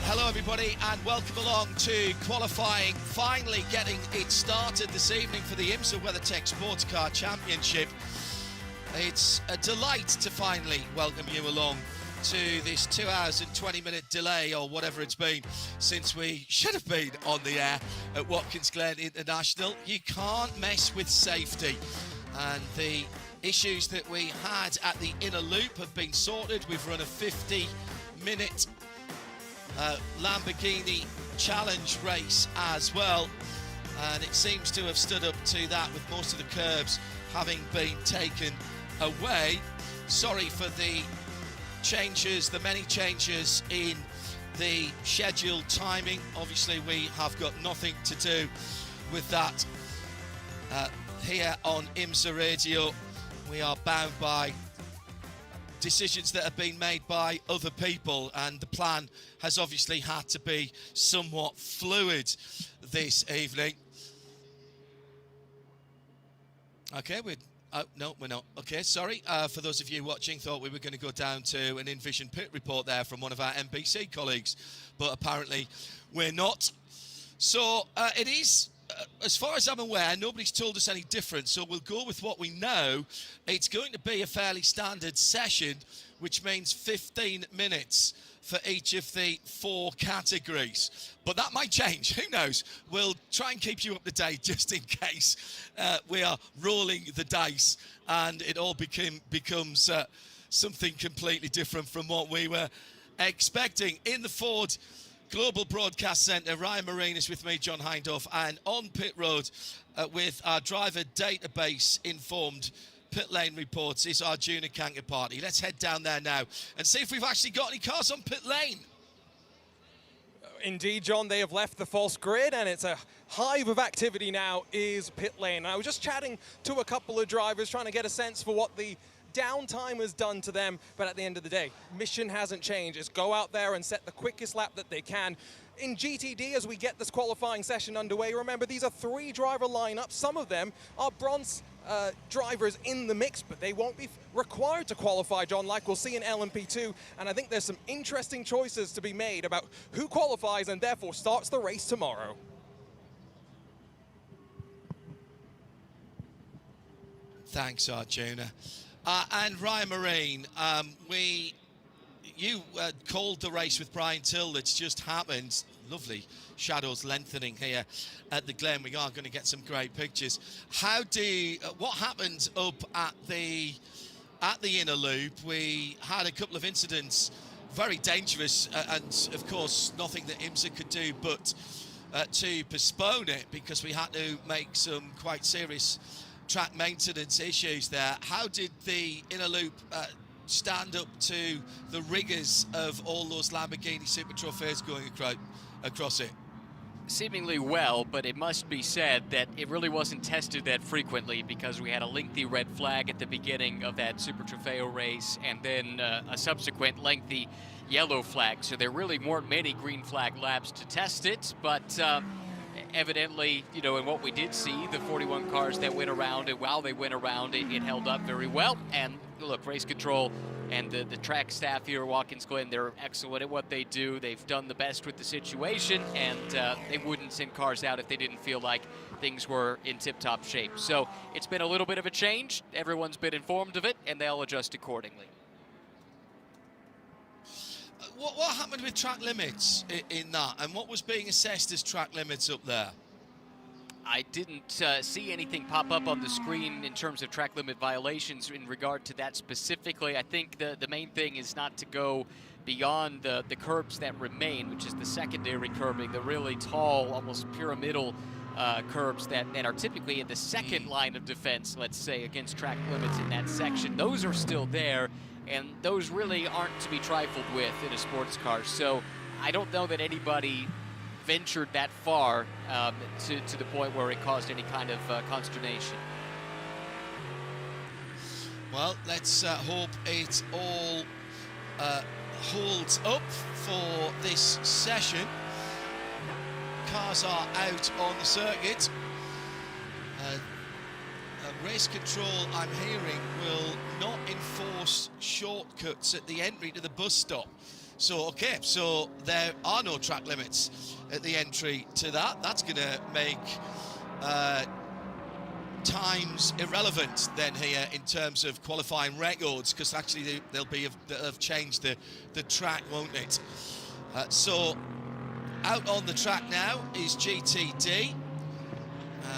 Hello everybody and welcome along to qualifying, finally getting it started this evening for the IMSA WeatherTech SportsCar Championship. It's a delight to finally welcome you along to this 2 hours and 20-minute delay or whatever it's been since we should have been on the air at Watkins Glen International. You can't mess with safety, and the issues that we had at the inner loop have been sorted. We've run a 50-minute Lamborghini challenge race as well, and it seems to have stood up to that with most of the curbs having been taken away. Sorry for the changes, the many changes in the scheduled timing. Obviously we have got nothing to do with that here on IMSA Radio. We are bound by decisions that have been made by other people, and the plan has obviously had to be somewhat fluid this evening. Okay, no, we're not. Okay, sorry. For those of you watching, thought we were going to go down to an in-vision pit report there from one of our NBC colleagues, but apparently we're not. So it is, as far as I'm aware, nobody's told us any different, so we'll go with what we know. It's going to be a fairly standard session, which means 15 minutes for each of the 4 categories. But that might change, who knows? We'll try and keep you up to date just in case we are rolling the dice and it all becomes something completely different from what we were expecting. In the Ford Global Broadcast Centre, Ryan Marine is with me, John Hindhaugh, and on pit road with our driver database informed pit lane reports is our junior counterparty. Let's head down there now and see if we've actually got any cars on pit lane. Indeed, John, they have left the false grid and it's a hive of activity now is pit lane. I was just chatting to a couple of drivers trying to get a sense for what the downtime has done to them, but at the end of the day, mission hasn't changed. It's go out there and set the quickest lap that they can. In GTD, as we get this qualifying session underway, remember these are 3-driver lineups. Some of them are bronze drivers in the mix, but they won't be required to qualify, John, like we'll see in LMP2. And I think there's some interesting choices to be made about who qualifies and therefore starts the race tomorrow. Thanks, Arjuna. And Ryan Marine, you called the race with Brian Till that's just happened. Lovely shadows lengthening here at the Glen. We are going to get some great pictures. What happened up at the inner loop? We had a couple of incidents, very dangerous, and of course nothing that IMSA could do but to postpone it because we had to make some quite serious track maintenance issues there. How did the inner loop stand up to the rigours of all those Lamborghini Super Trophies going across it? Seemingly well, but it must be said that it really wasn't tested that frequently because we had a lengthy red flag at the beginning of that Super Trofeo race and then a subsequent lengthy yellow flag. So there really weren't many green flag laps to test it, but evidently, you know, in what we did see, the 41 cars that went around, and while they went around, it held up very well. And look, race control and the track staff here at Watkins Glen, they're excellent at what they do. They've done the best with the situation, and they wouldn't send cars out if they didn't feel like things were in tip-top shape. So it's been a little bit of a change. Everyone's been informed of it, and they'll adjust accordingly. What happened with track limits in that, and what was being assessed as track limits up there? I didn't see anything pop up on the screen in terms of track limit violations in regard to that specifically. I think the main thing is not to go beyond the curbs that remain, which is the secondary curbing, the really tall, almost pyramidal curbs that are typically in the second line of defense, let's say, against track limits in that section. Those are still there, and those really aren't to be trifled with in a sports car. So I don't know that anybody ventured that far to the point where it caused any kind of consternation. Well, let's hope it all holds up for this session. Cars are out on the circuit. Race control, I'm hearing, will not enforce shortcuts at the entry to the bus stop. So, okay, so there are no track limits at the entry to that. That's going to make times irrelevant then here in terms of qualifying records, because actually they'll have changed the track, won't it? So out on the track now is GTD,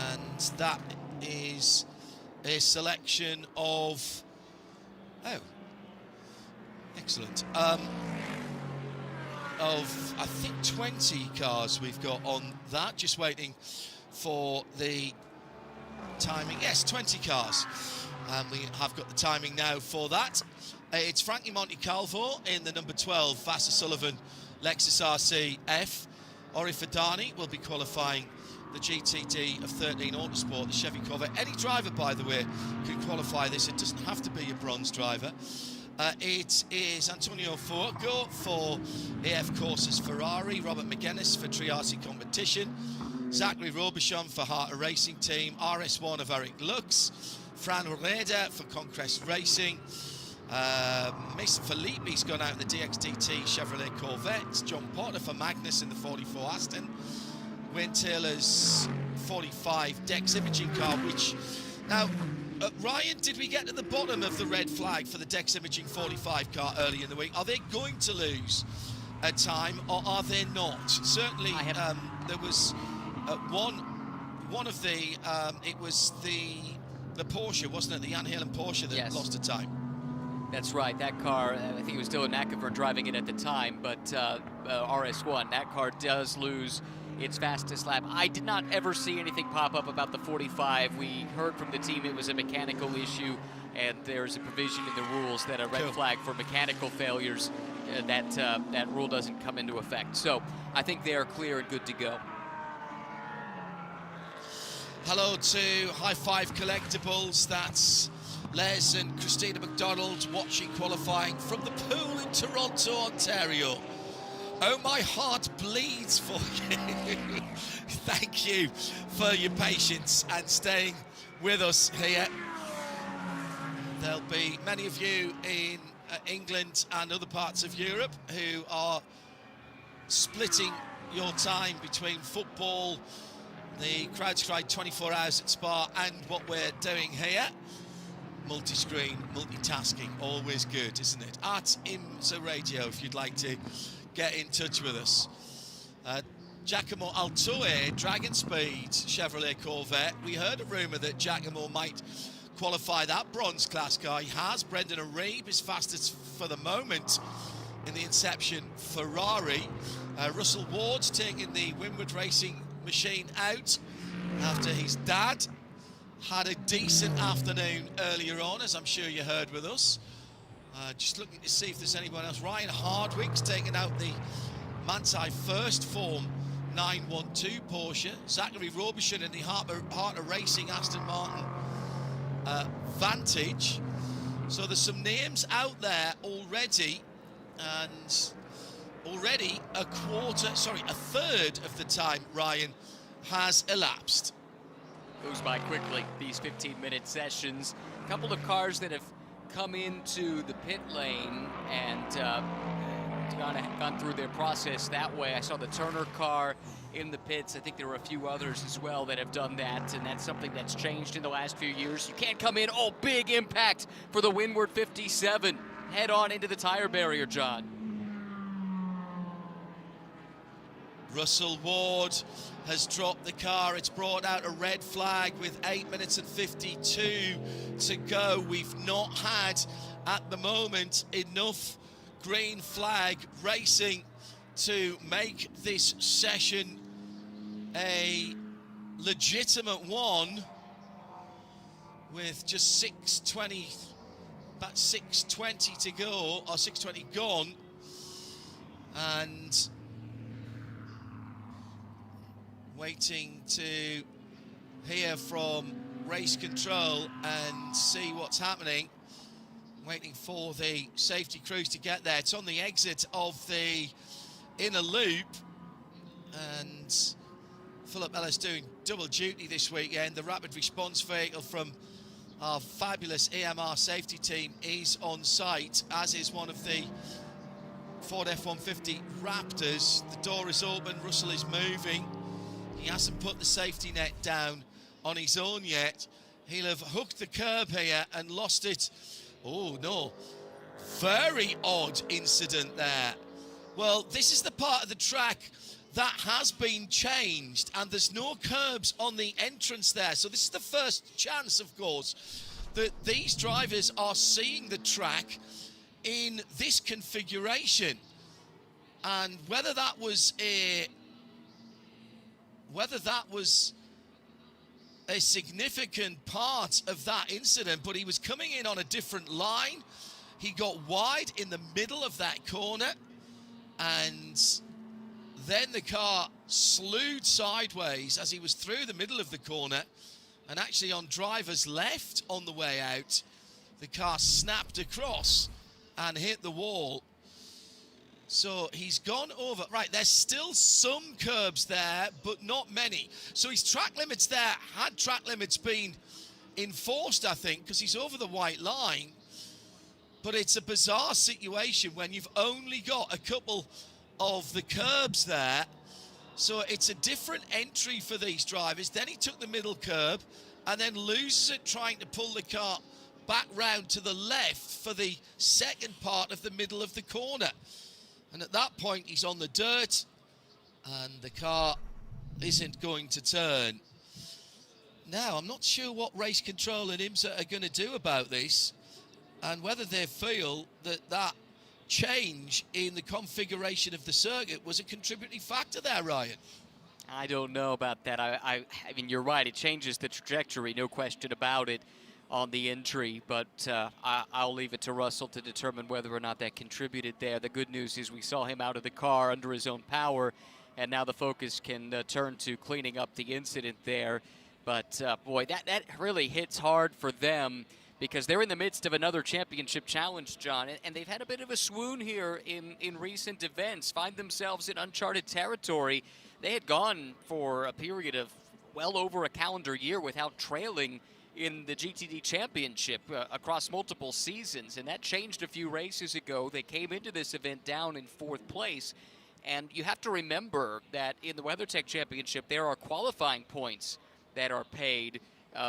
and that is a selection of, oh, excellent, of I think 20 cars we've got on that, just waiting for the timing. Yes, 20 cars, and we have got the timing now for that. It's Frankie Montecalvo in the number 12 Vassar Sullivan Lexus RC F. Ori Fadani will be qualifying the GTD of 13 Autosport, the Chevy Corvette. Any driver, by the way, can qualify this. It doesn't have to be a bronze driver. It is Antonio Fuoco for AF Courses Ferrari, Robert McGuinness for Triarci Competition, Zachary Robichon for Harter Racing Team, RS1 of Eric Lux, Fran Reda for Conquest Racing, Mason Filippi's gone out in the DXDT Chevrolet Corvette, John Potter for Magnus in the 44 Aston, Wayne Taylor's 45 Dex Imaging car, which now, Ryan, did we get to the bottom of the red flag for the Dex Imaging 45 car early in the week? Are they going to lose a time, or are they not? Certainly, there was one of the, it was the Porsche, wasn't it? The Jan Halen Porsche that lost a time. That's right. That car, I think it was still Ackerver driving it at the time, but RS1, that car does lose its fastest lap. I did not ever see anything pop up about the 45. We heard from the team it was a mechanical issue, and there's a provision in the rules that a red flag for mechanical failures, that rule doesn't come into effect. So I think they are clear and good to go. Hello to High Five Collectibles. That's Les and Christina McDonald watching qualifying from the pool in Toronto, Ontario. Oh, my heart bleeds for you. Thank you for your patience and staying with us here. There'll be many of you in England and other parts of Europe who are splitting your time between football, the Crowds Cry 24 Hours at Spa, and what we're doing here. Multi-screen, multitasking, always good, isn't it? At IMSA Radio, if you'd like to get in touch with us. Giacomo Altoe, Dragon Speed Chevrolet Corvette. We heard a rumour that Giacomo might qualify that bronze class car. He has. Brendan Aribe is fastest for the moment in the Inception Ferrari. Russell Ward's taking the Winward Racing machine out after his dad had a decent afternoon earlier on, as I'm sure you heard with us. Just looking to see if there's anyone else. Ryan Hardwick's taken out the Manthey First Form 912 Porsche. Zachary Robichon in the Harter Racing Aston Martin Vantage. So there's some names out there already, and already a third of the time, Ryan, has elapsed. Goes by quickly, these 15-minute sessions. A couple of cars that have come into the pit lane and gone through their process that way. I saw the Turner car in the pits. I think there were a few others as well that have done that, and that's something that's changed in the last few years. You can't come in, big impact for the Windward 57. Head on into the tire barrier, John. Russell Ward has dropped the car. It's brought out a red flag with 8 minutes and 52 to go. We've not had, at the moment, enough green flag racing to make this session a legitimate one, with just 6:20, about 6:20 to go, or 6:20 gone, and waiting to hear from race control and see what's happening. Waiting for the safety crews to get there. It's on the exit of the inner loop, and Philip Ellis doing double duty this weekend. The rapid response vehicle from our fabulous AMR safety team is on site, as is one of the Ford F-150 Raptors. The door is open, Russell is moving. He hasn't put the safety net down on his own yet. He'll have hooked the curb here and lost it. Oh no, very odd incident there. Well, this is the part of the track that has been changed, and there's no curbs on the entrance there. So this is the first chance, of course, that these drivers are seeing the track in this configuration. And whether that was a significant part of that incident, but he was coming in on a different line. He got wide in the middle of that corner, and then the car slewed sideways as he was through the middle of the corner, and actually on driver's left on the way out, the car snapped across and hit the wall. So he's gone over. Right, there's still some curbs there, but not many. So his track limits there, had track limits been enforced, I think, because he's over the white line. But it's a bizarre situation when you've only got a couple of the curbs there. So it's a different entry for these drivers. Then he took the middle curb and then loses it trying to pull the car back round to the left for the second part of the middle of the corner. And at that point, he's on the dirt, and the car isn't going to turn. Now, I'm not sure what race control and IMSA are going to do about this, and whether they feel that that change in the configuration of the circuit was a contributing factor there, Ryan. I don't know about that. I mean, you're right. It changes the trajectory, no question about it, on the entry, but I'll leave it to Russell to determine whether or not that contributed there. The good news is we saw him out of the car under his own power, and now the focus can turn to cleaning up the incident there. But boy, that really hits hard for them, because they're in the midst of another championship challenge, John, and they've had a bit of a swoon here in recent events, find themselves in uncharted territory. They had gone for a period of well over a calendar year without trailing in the GTD Championship across multiple seasons, and that changed a few races ago. They came into this event down in 4th place, and you have to remember that in the WeatherTech Championship there are qualifying points that are paid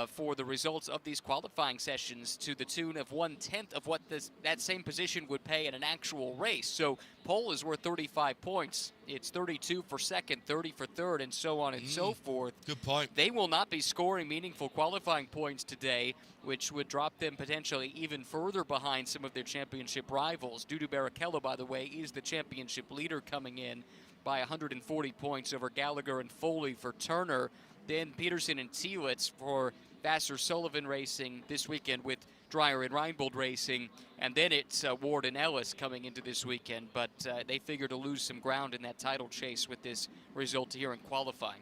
for the results of these qualifying sessions to the tune of 1/10 of what that same position would pay in an actual race. So pole is worth 35 points. It's 32 for second, 30 for third, and so on and so forth. Good point. They will not be scoring meaningful qualifying points today, which would drop them potentially even further behind some of their championship rivals. Dudu Barrichello, by the way, is the championship leader, coming in by 140 points over Gallagher and Foley for Turner. Then Peterson and Tielitz for Vassar Sullivan Racing this weekend, with Dreyer and Reinbold Racing. And then it's Ward and Ellis coming into this weekend. But they figure to lose some ground in that title chase with this result here in qualifying.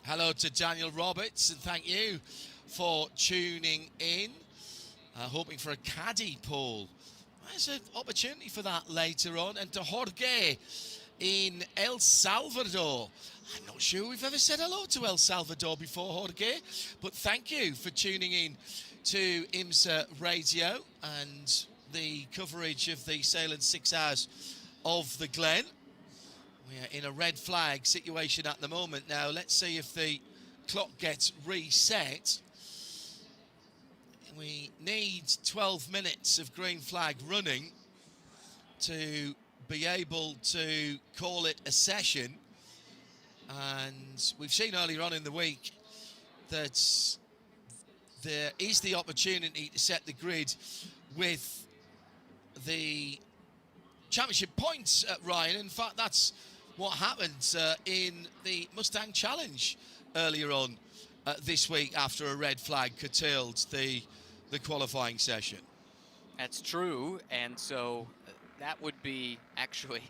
Hello to Daniel Roberts, and thank you for tuning in. Hoping for a caddy poll. There's an opportunity for that later on. And to Jorge in El Salvador. I'm not sure we've ever said hello to El Salvador before, Jorge, but thank you for tuning in to IMSA Radio and the coverage of the Sahlen 6 Hours of the Glen. We are in a red flag situation at the moment now. Let's see if the clock gets reset. We need 12 minutes of green flag running to be able to call it a session. And we've seen earlier on in the week that there is the opportunity to set the grid with the championship points, Ryan. In fact, that's what happened in the Mustang Challenge earlier on this week after a red flag curtailed the qualifying session. That's true, and so that would be actually,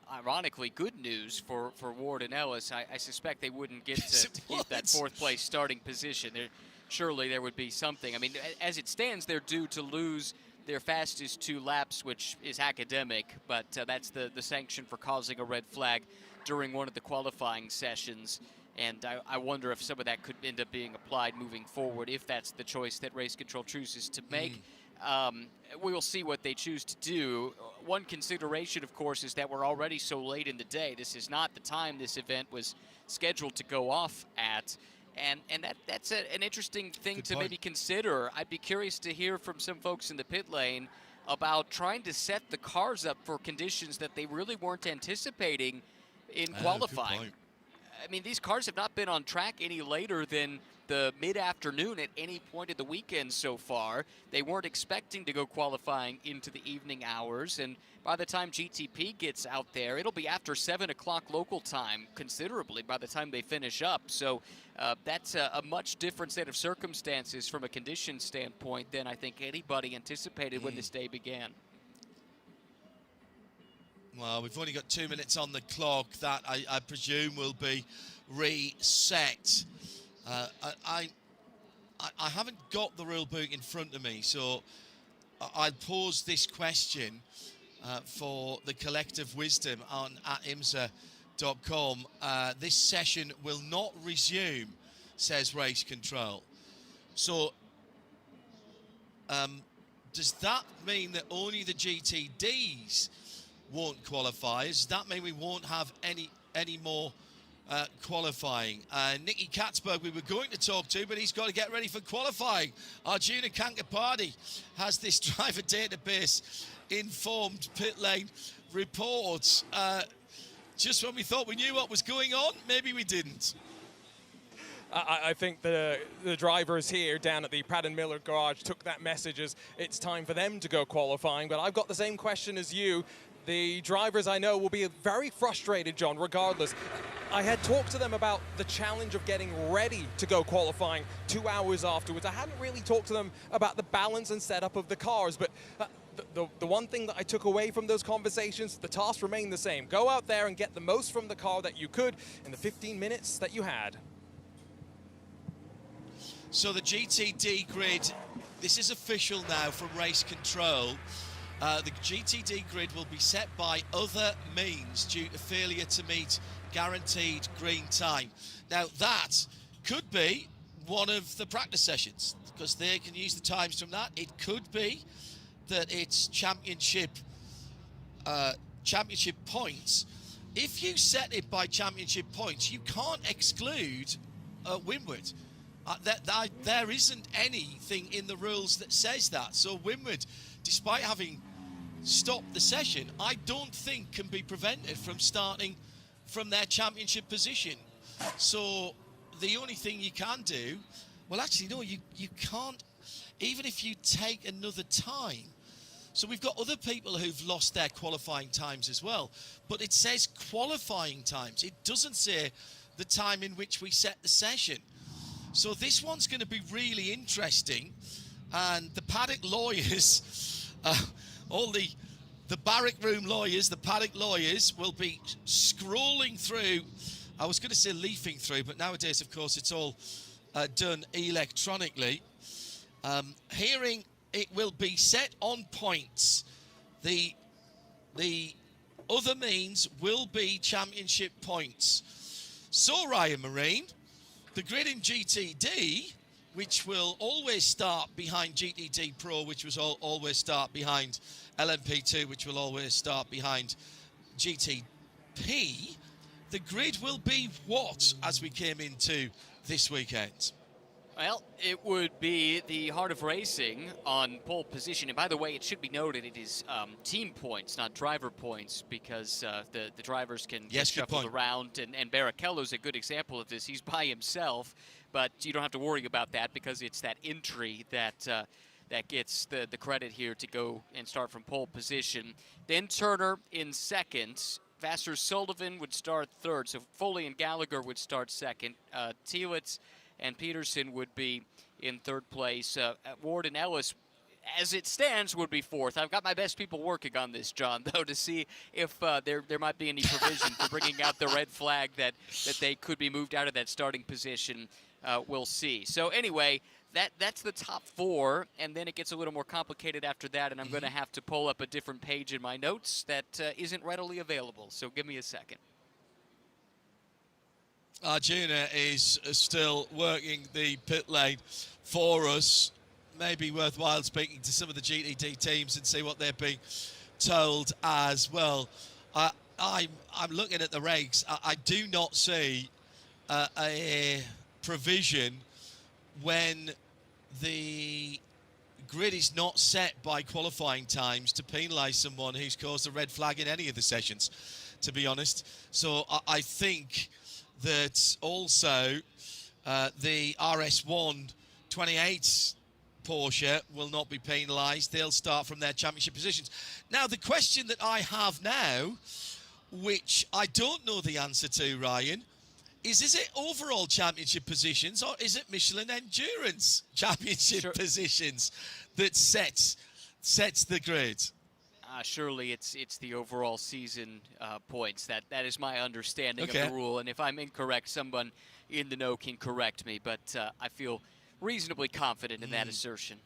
ironically, good news for Ward and Ellis. I suspect they wouldn't get to keep that 4th place starting position. Surely there would be something. I mean, as it stands, they're due to lose their fastest 2 laps, which is academic, but that's the sanction for causing a red flag during one of the qualifying sessions. And I wonder if some of that could end up being applied moving forward, if that's the choice that race control chooses to make. We will see what they choose to do. One consideration, of course, is that we're already so late in the day. This is not the time this event was scheduled to go off at. And that's an interesting thing to maybe consider. I'd be curious to hear from some folks in the pit lane about trying to set the cars up for conditions that they really weren't anticipating in qualifying. I mean, these cars have not been on track any later than the mid-afternoon at any point of the weekend so far. They weren't expecting to go qualifying into the evening hours, and by the time GTP gets out there, it'll be after 7 o'clock local time, considerably, by the time they finish up. So that's a much different set of circumstances from a condition standpoint than I think anybody anticipated when this day began. Well, we've only got 2 minutes on the clock. That, I presume, will be reset. I haven't got the rule book in front of me, so I'll pose this question for the collective wisdom at IMSA.com. This session will not resume, says Race Control. So does that mean that only the GTDs won't qualify? Does that mean we won't have any more qualifying? Nicky Katzberg we were going to talk to, but he's got to get ready for qualifying. Arjuna Kankapati has this driver database informed pit lane reports. Just when we thought we knew what was going on, maybe we didn't. I think the drivers here down at the Pratt & Miller garage took that message as it's time for them to go qualifying, but I've got the same question as you. The drivers I know will be very frustrated, John, regardless. I had talked to them about the challenge of getting ready to go qualifying 2 hours afterwards. I hadn't really talked to them about the balance and setup of the cars, but the one thing that I took away from those conversations, the task remained the same. Go out there and get the most from the car that you could in the 15 minutes that you had. So the GTD grid, this is official now from Race Control. The GTD grid will be set by other means due to failure to meet guaranteed green time. Now that could be one of the practice sessions because they can use the times from that. It could be that it's championship points. If you set it by championship points, you can't exclude Winward. There isn't anything in the rules that says that. So Winward, despite having stopped the session, I don't think can be prevented from starting from their championship position. So the only thing you can do, well actually no, you can't, even if you take another time. So we've got other people who've lost their qualifying times as well, but it says qualifying times. It doesn't say the time in which we set the session. So this one's going to be really interesting, and the paddock lawyers, all the barrack room lawyers, the paddock lawyers will be scrolling through, I was going to say leafing through, but nowadays, of course, it's all done electronically. Hearing it will be set on points. The other means will be championship points. So, Ryan Marine, the grid in GTD, which will always start behind GTD Pro, which will always start behind LMP2, which will always start behind GTP, the grid will be what as we came into this weekend? Well, it would be the Heart of Racing on pole position. And by the way, it should be noted it is team points, not driver points, because the drivers can get shuffled around. And Barrichello's a good example of this. He's by himself, but you don't have to worry about that because it's that entry that that gets the credit here to go and start from pole position. Then Turner in second. Vassar Sullivan would start third. So Foley and Gallagher would start second. Thielitz and Peterson would be in third place. Ward and Ellis, as it stands, would be fourth. I've got my best people working on this, John, though, to see if there might be any provision for bringing out the red flag that they could be moved out of that starting position. We'll see. So anyway, that's the top four, and then it gets a little more complicated after that, and I'm going to have to pull up a different page in my notes that isn't readily available. So give me a second. Arjuna is still working the pit lane for us. maybe worthwhile speaking to some of the GTD teams and see what they're being told as well. I'm looking at the regs. I do not see a provision when the grid is not set by qualifying times to penalise someone who's caused a red flag in any of the sessions, to be honest. So I think that also the RS1 28 Porsche will not be penalised. They'll start from their championship positions. Now, the question that I have now, which I don't know the answer to, Ryan, is it overall championship positions or is it Michelin Endurance championship positions that sets the grid? Surely it's the overall season points. That is my understanding of the rule. And if I'm incorrect, someone in the know can correct me. But I feel reasonably confident in that assertion.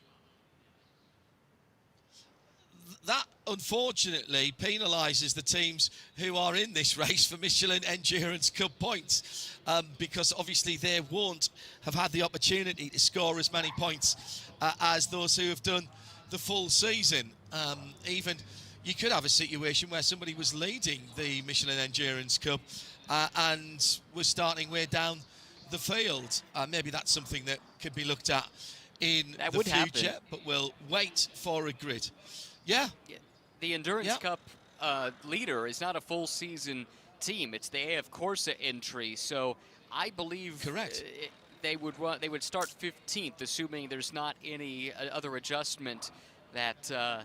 That, unfortunately, penalises the teams who are in this race for Michelin Endurance Cup points, because obviously they won't have had the opportunity to score as many points as those who have done the full season. Even you could have a situation where somebody was leading the Michelin Endurance Cup and was starting way down the field. Maybe that's something that could be looked at in the future, but we'll wait for a grid. Yeah. The Endurance Cup leader is not a full season team. It's the AF Corsa entry. So I believe they would start 15th, assuming there's not any other adjustment that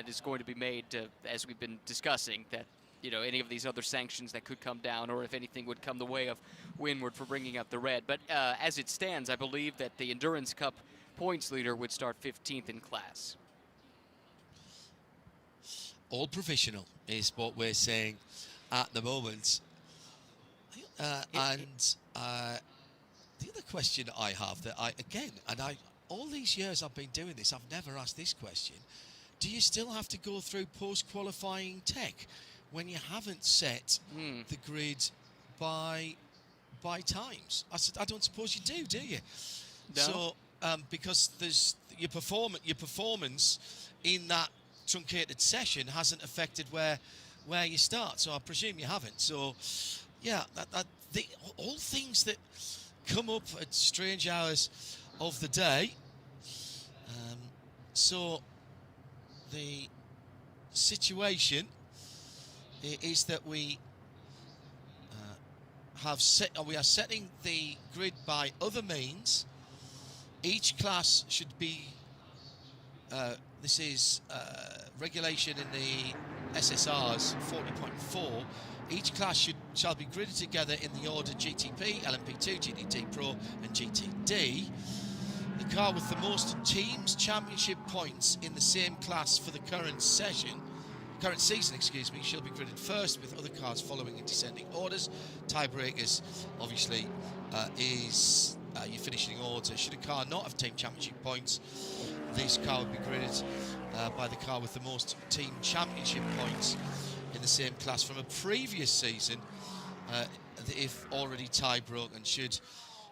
is going to be made, as we've been discussing, that any of these other sanctions that could come down, or if anything would come the way of Windward for bringing up the red. But as it stands, I believe that the Endurance Cup points leader would start 15th in class. All provisional is what we're saying at the moment. And the other question I have that all these years I've been doing this, I've never asked this question. Do you still have to go through post-qualifying tech when you haven't set the grid by times? I don't suppose you do you? No. So because there's your performance in that truncated session hasn't affected where you start, so I presume you haven't. So yeah, all things that come up at strange hours of the day. So the situation is that we are setting the grid by other means. Each class should be this is regulation in the SSRs 40.4. Each class shall be gridded together in the order GTP, LMP2, GTD Pro and GTD. The car with the most teams championship points in the same class for the current season, shall be gridded first, with other cars following in descending orders. Tiebreakers, obviously, is your finishing order. Should a car not have team championship points, this car would be gridded by the car with the most team championship points in the same class from a previous season, if already tie-broken. Should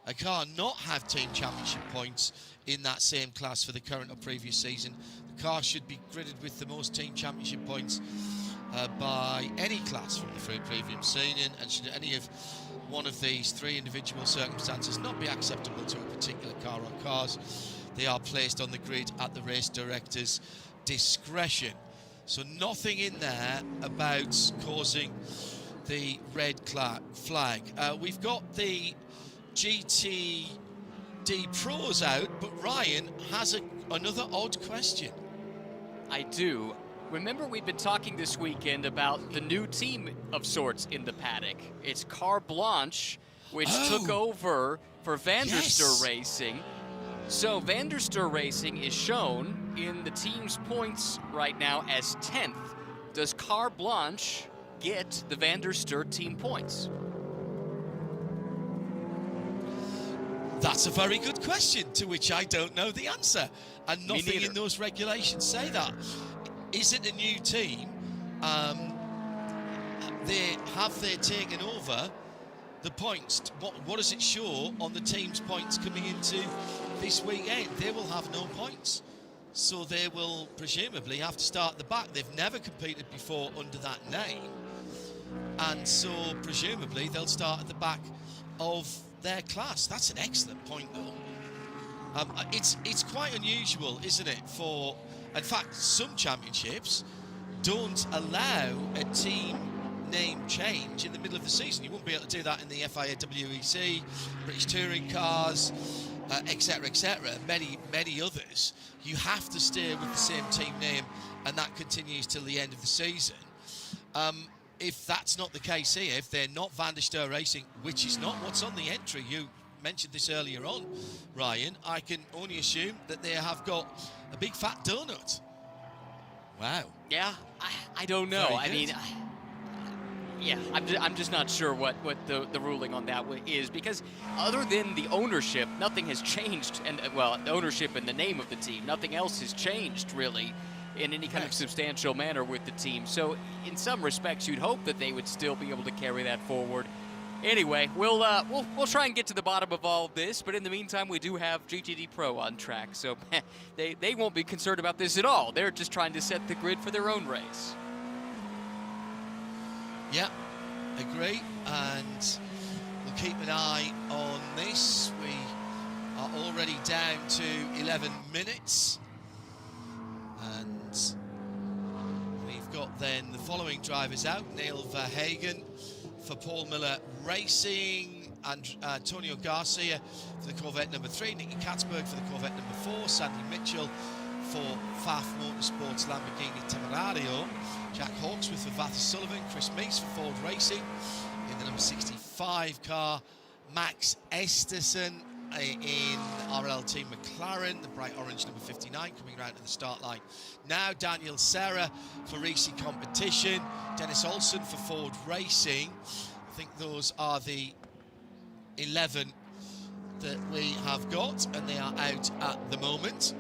a car not have team championship points in that same class for the current or previous season, the car should be gridded with the most team championship points by any class from the previous season, and should any of one of these three individual circumstances not be acceptable to a particular car or cars, they are placed on the grid at the race director's discretion. So nothing in there about causing the red flag. We've got the GTD Pros out, but Ryan has another odd question. I do. Remember, we've been talking this weekend about the new team of sorts in the paddock. It's Car Blanche, which took over for Vanderster Racing. So Vanderster Racing is shown in the team's points right now as 10th. Does Car Blanche get the Vanderster team points? That's a very good question, to which I don't know the answer. And nothing in those regulations say that. Is it a new team? Have they taken over the points, what does it show on the team's points coming into this weekend? They will have no points. So they will presumably have to start at the back. They've never competed before under that name. And so presumably they'll start at the back of their class. That's an excellent point, though. It's quite unusual, isn't it, for, in fact, some championships don't allow a team name change in the middle of the season. You won't be able to do that in the FIA WEC, British Touring Cars, etc., many others. You have to stay with the same team name, and that continues till the end of the season. If that's not the case here, if they're not Van der Steur Racing, which is not what's on the entry, you mentioned this earlier on, Ryan, I can only assume that they have got a big fat donut. Wow. Yeah, I don't know. I mean, yeah, I'm just not sure what the ruling on that is, because other than the ownership, nothing has changed. And, well, the ownership and the name of the team, nothing else has changed, really, in any kind of substantial manner with the team. So in some respects, you'd hope that they would still be able to carry that forward. Anyway, we'll try and get to the bottom of all of this, but in the meantime, we do have GTD Pro on track, so they won't be concerned about this at all. They're just trying to set the grid for their own race. Yeah, agree, and we'll keep an eye on this. We are already down to 11 minutes, and we've got then the following drivers out: Neil Verhagen for Paul Miller Racing, and Antonio Garcia for the Corvette number 3, Nicky Katzberg for the Corvette number 4, Sandy Mitchell for Pfaff Motorsports Lamborghini Temerario, Jack Hawksworth for Vathis Sullivan, Chris Meese for Ford Racing in the number 65 car, Max Esterson in RLT McLaren, the bright orange number 59 coming around to the start line. Now Daniel Serra for Risi Competition, Dennis Olsen for Ford Racing. I think those are the 11 that we have got, and they are out at the moment.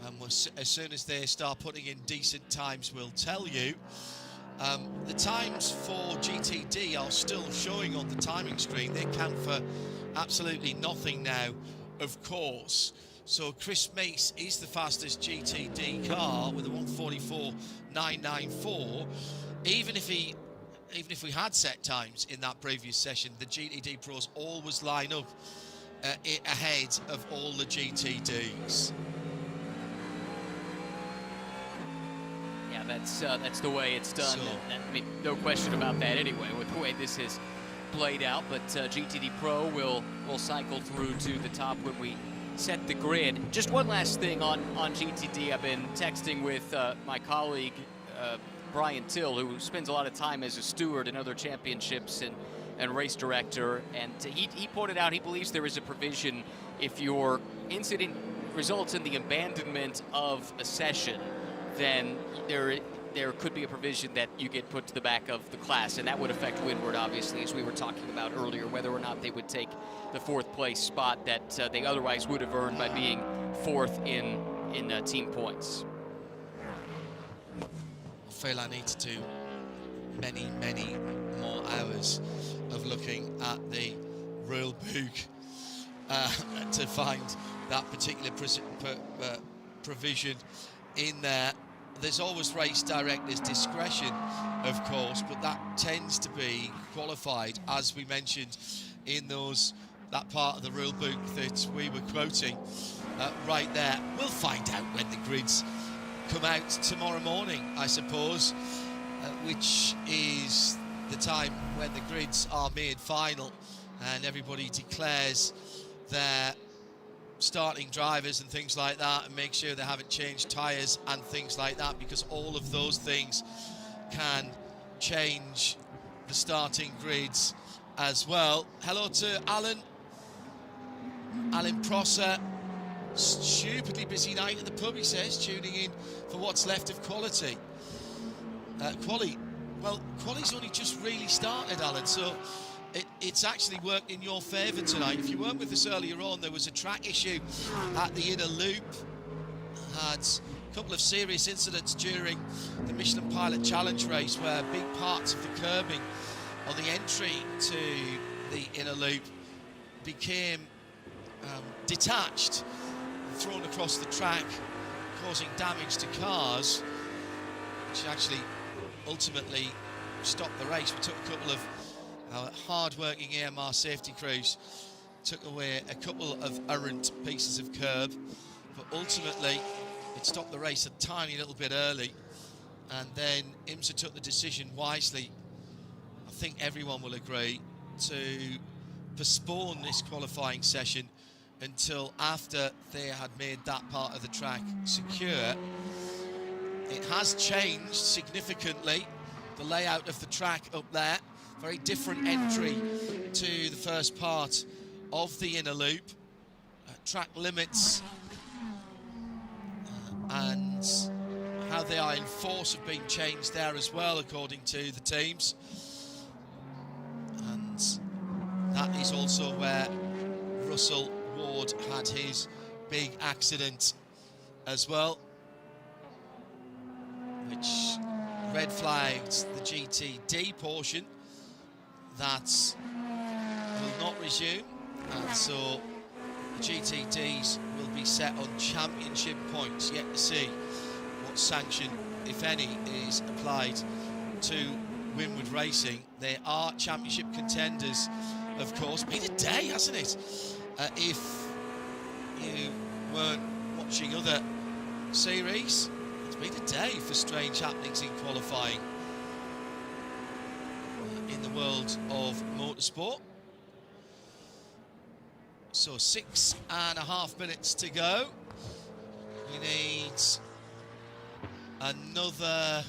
And as soon as they start putting in decent times, we'll tell you. The times for GTD are still showing on the timing screen. They count for absolutely nothing now, of course. So Chris Meese is the fastest GTD car with a 1:44.994. Even if we had set times in that previous session, the GTD pros always line up ahead of all the GTDs. Yeah, that's the way it's done. I mean, no question about that anyway, with the way this is played out. But GTD Pro will cycle through to the top when we set the grid. Just one last thing on GTD. I've been texting with my colleague Brian Till, who spends a lot of time as a steward in other championships and race director, and he pointed out he believes there is a provision if your incident results in the abandonment of a session, then there could be a provision that you get put to the back of the class, and that would affect Windward, obviously, as we were talking about earlier, whether or not they would take the 4th place spot that they otherwise would have earned by being 4th in team points. I feel I need to do many more hours of looking at the rule book to find that particular provision in there. There's always race director's discretion, of course, but that tends to be qualified, as we mentioned, in that part of the rule book that we were quoting right there. We'll find out when the grids come out tomorrow morning, I suppose, which is the time when the grids are made final and everybody declares their starting drivers and things like that, and make sure they haven't changed tyres and things like that, because all of those things can change the starting grids as well. Hello to Alan Prosser. Stupidly busy night at the pub, he says, tuning in for what's left of quality. Well, quali's only just really started, Alan, so it's actually worked in your favour tonight. If you weren't with us earlier on, there was a track issue at the inner loop. Had a couple of serious incidents during the Michelin Pilot Challenge race, where big parts of the curbing on the entry to the inner loop became detached, thrown across the track, causing damage to cars, which actually ultimately stopped the race. We took a couple of our hard-working AMR safety crews, took away a couple of errant pieces of curb, but ultimately it stopped the race a tiny little bit early, and then IMSA took the decision wisely, I think everyone will agree, to postpone this qualifying session until after they had made that part of the track secure. It has changed significantly, the layout of the track up there. Very different entry to the first part of the inner loop. Track limits and how they are in force have been changed there as well, according to the teams. And that is also where Russell Ward had his big accident as well, which red flagged the GTD portion. That will not resume, and so the GTDs will be set on championship points. Yet to see what sanction, if any, is applied to Winwood Racing. They are championship contenders, of course. Been a day, hasn't it? If you weren't watching other series, it's been a day for strange happenings in qualifying in the world of motorsport. So 6.5 minutes to go. We need another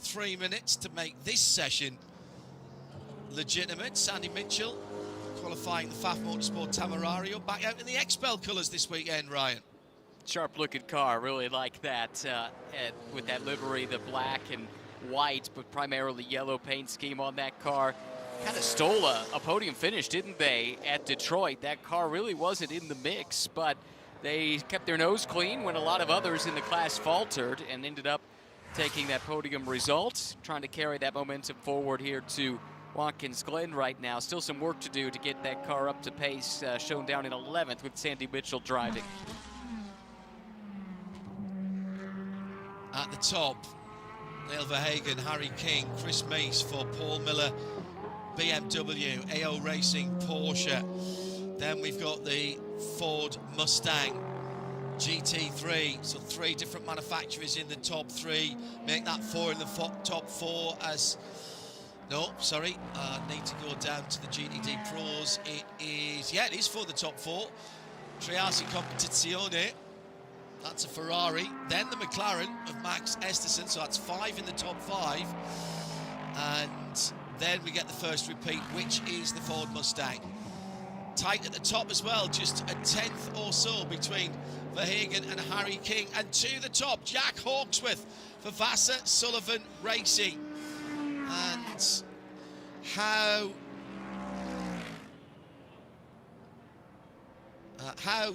3 minutes to make this session legitimate. Sandy Mitchell qualifying the FAF Motorsport Tamarario, back out in the XPEL colours this weekend, Ryan. Sharp looking car, really like that, with that livery, the black and white, but primarily yellow paint scheme on that car. Kind of stole a podium finish, didn't they, at Detroit? That car really wasn't in the mix, but they kept their nose clean when a lot of others in the class faltered and ended up taking that podium result, trying to carry that momentum forward here to Watkins Glen right now. Still some work to do to get that car up to pace, shown down in 11th with Sandy Mitchell driving. At the top, Neil Verhagen, Harry King, Chris Meese for Paul Miller, BMW, AO Racing, Porsche. Then we've got the Ford Mustang GT3, so 3 different manufacturers in the top 3, make that 4 in the top 4 as... No, sorry, need to go down to the GTD Pros. It is for the top 4. Triasi Competizione, that's a Ferrari. Then the McLaren of Max Esterson, so that's 5 in the top 5. And then we get the first repeat, which is the Ford Mustang. Tight at the top as well, just a 10th or so between Verhagen and Harry King. And to the top, Jack Hawksworth for Vassar Sullivan Racing. And how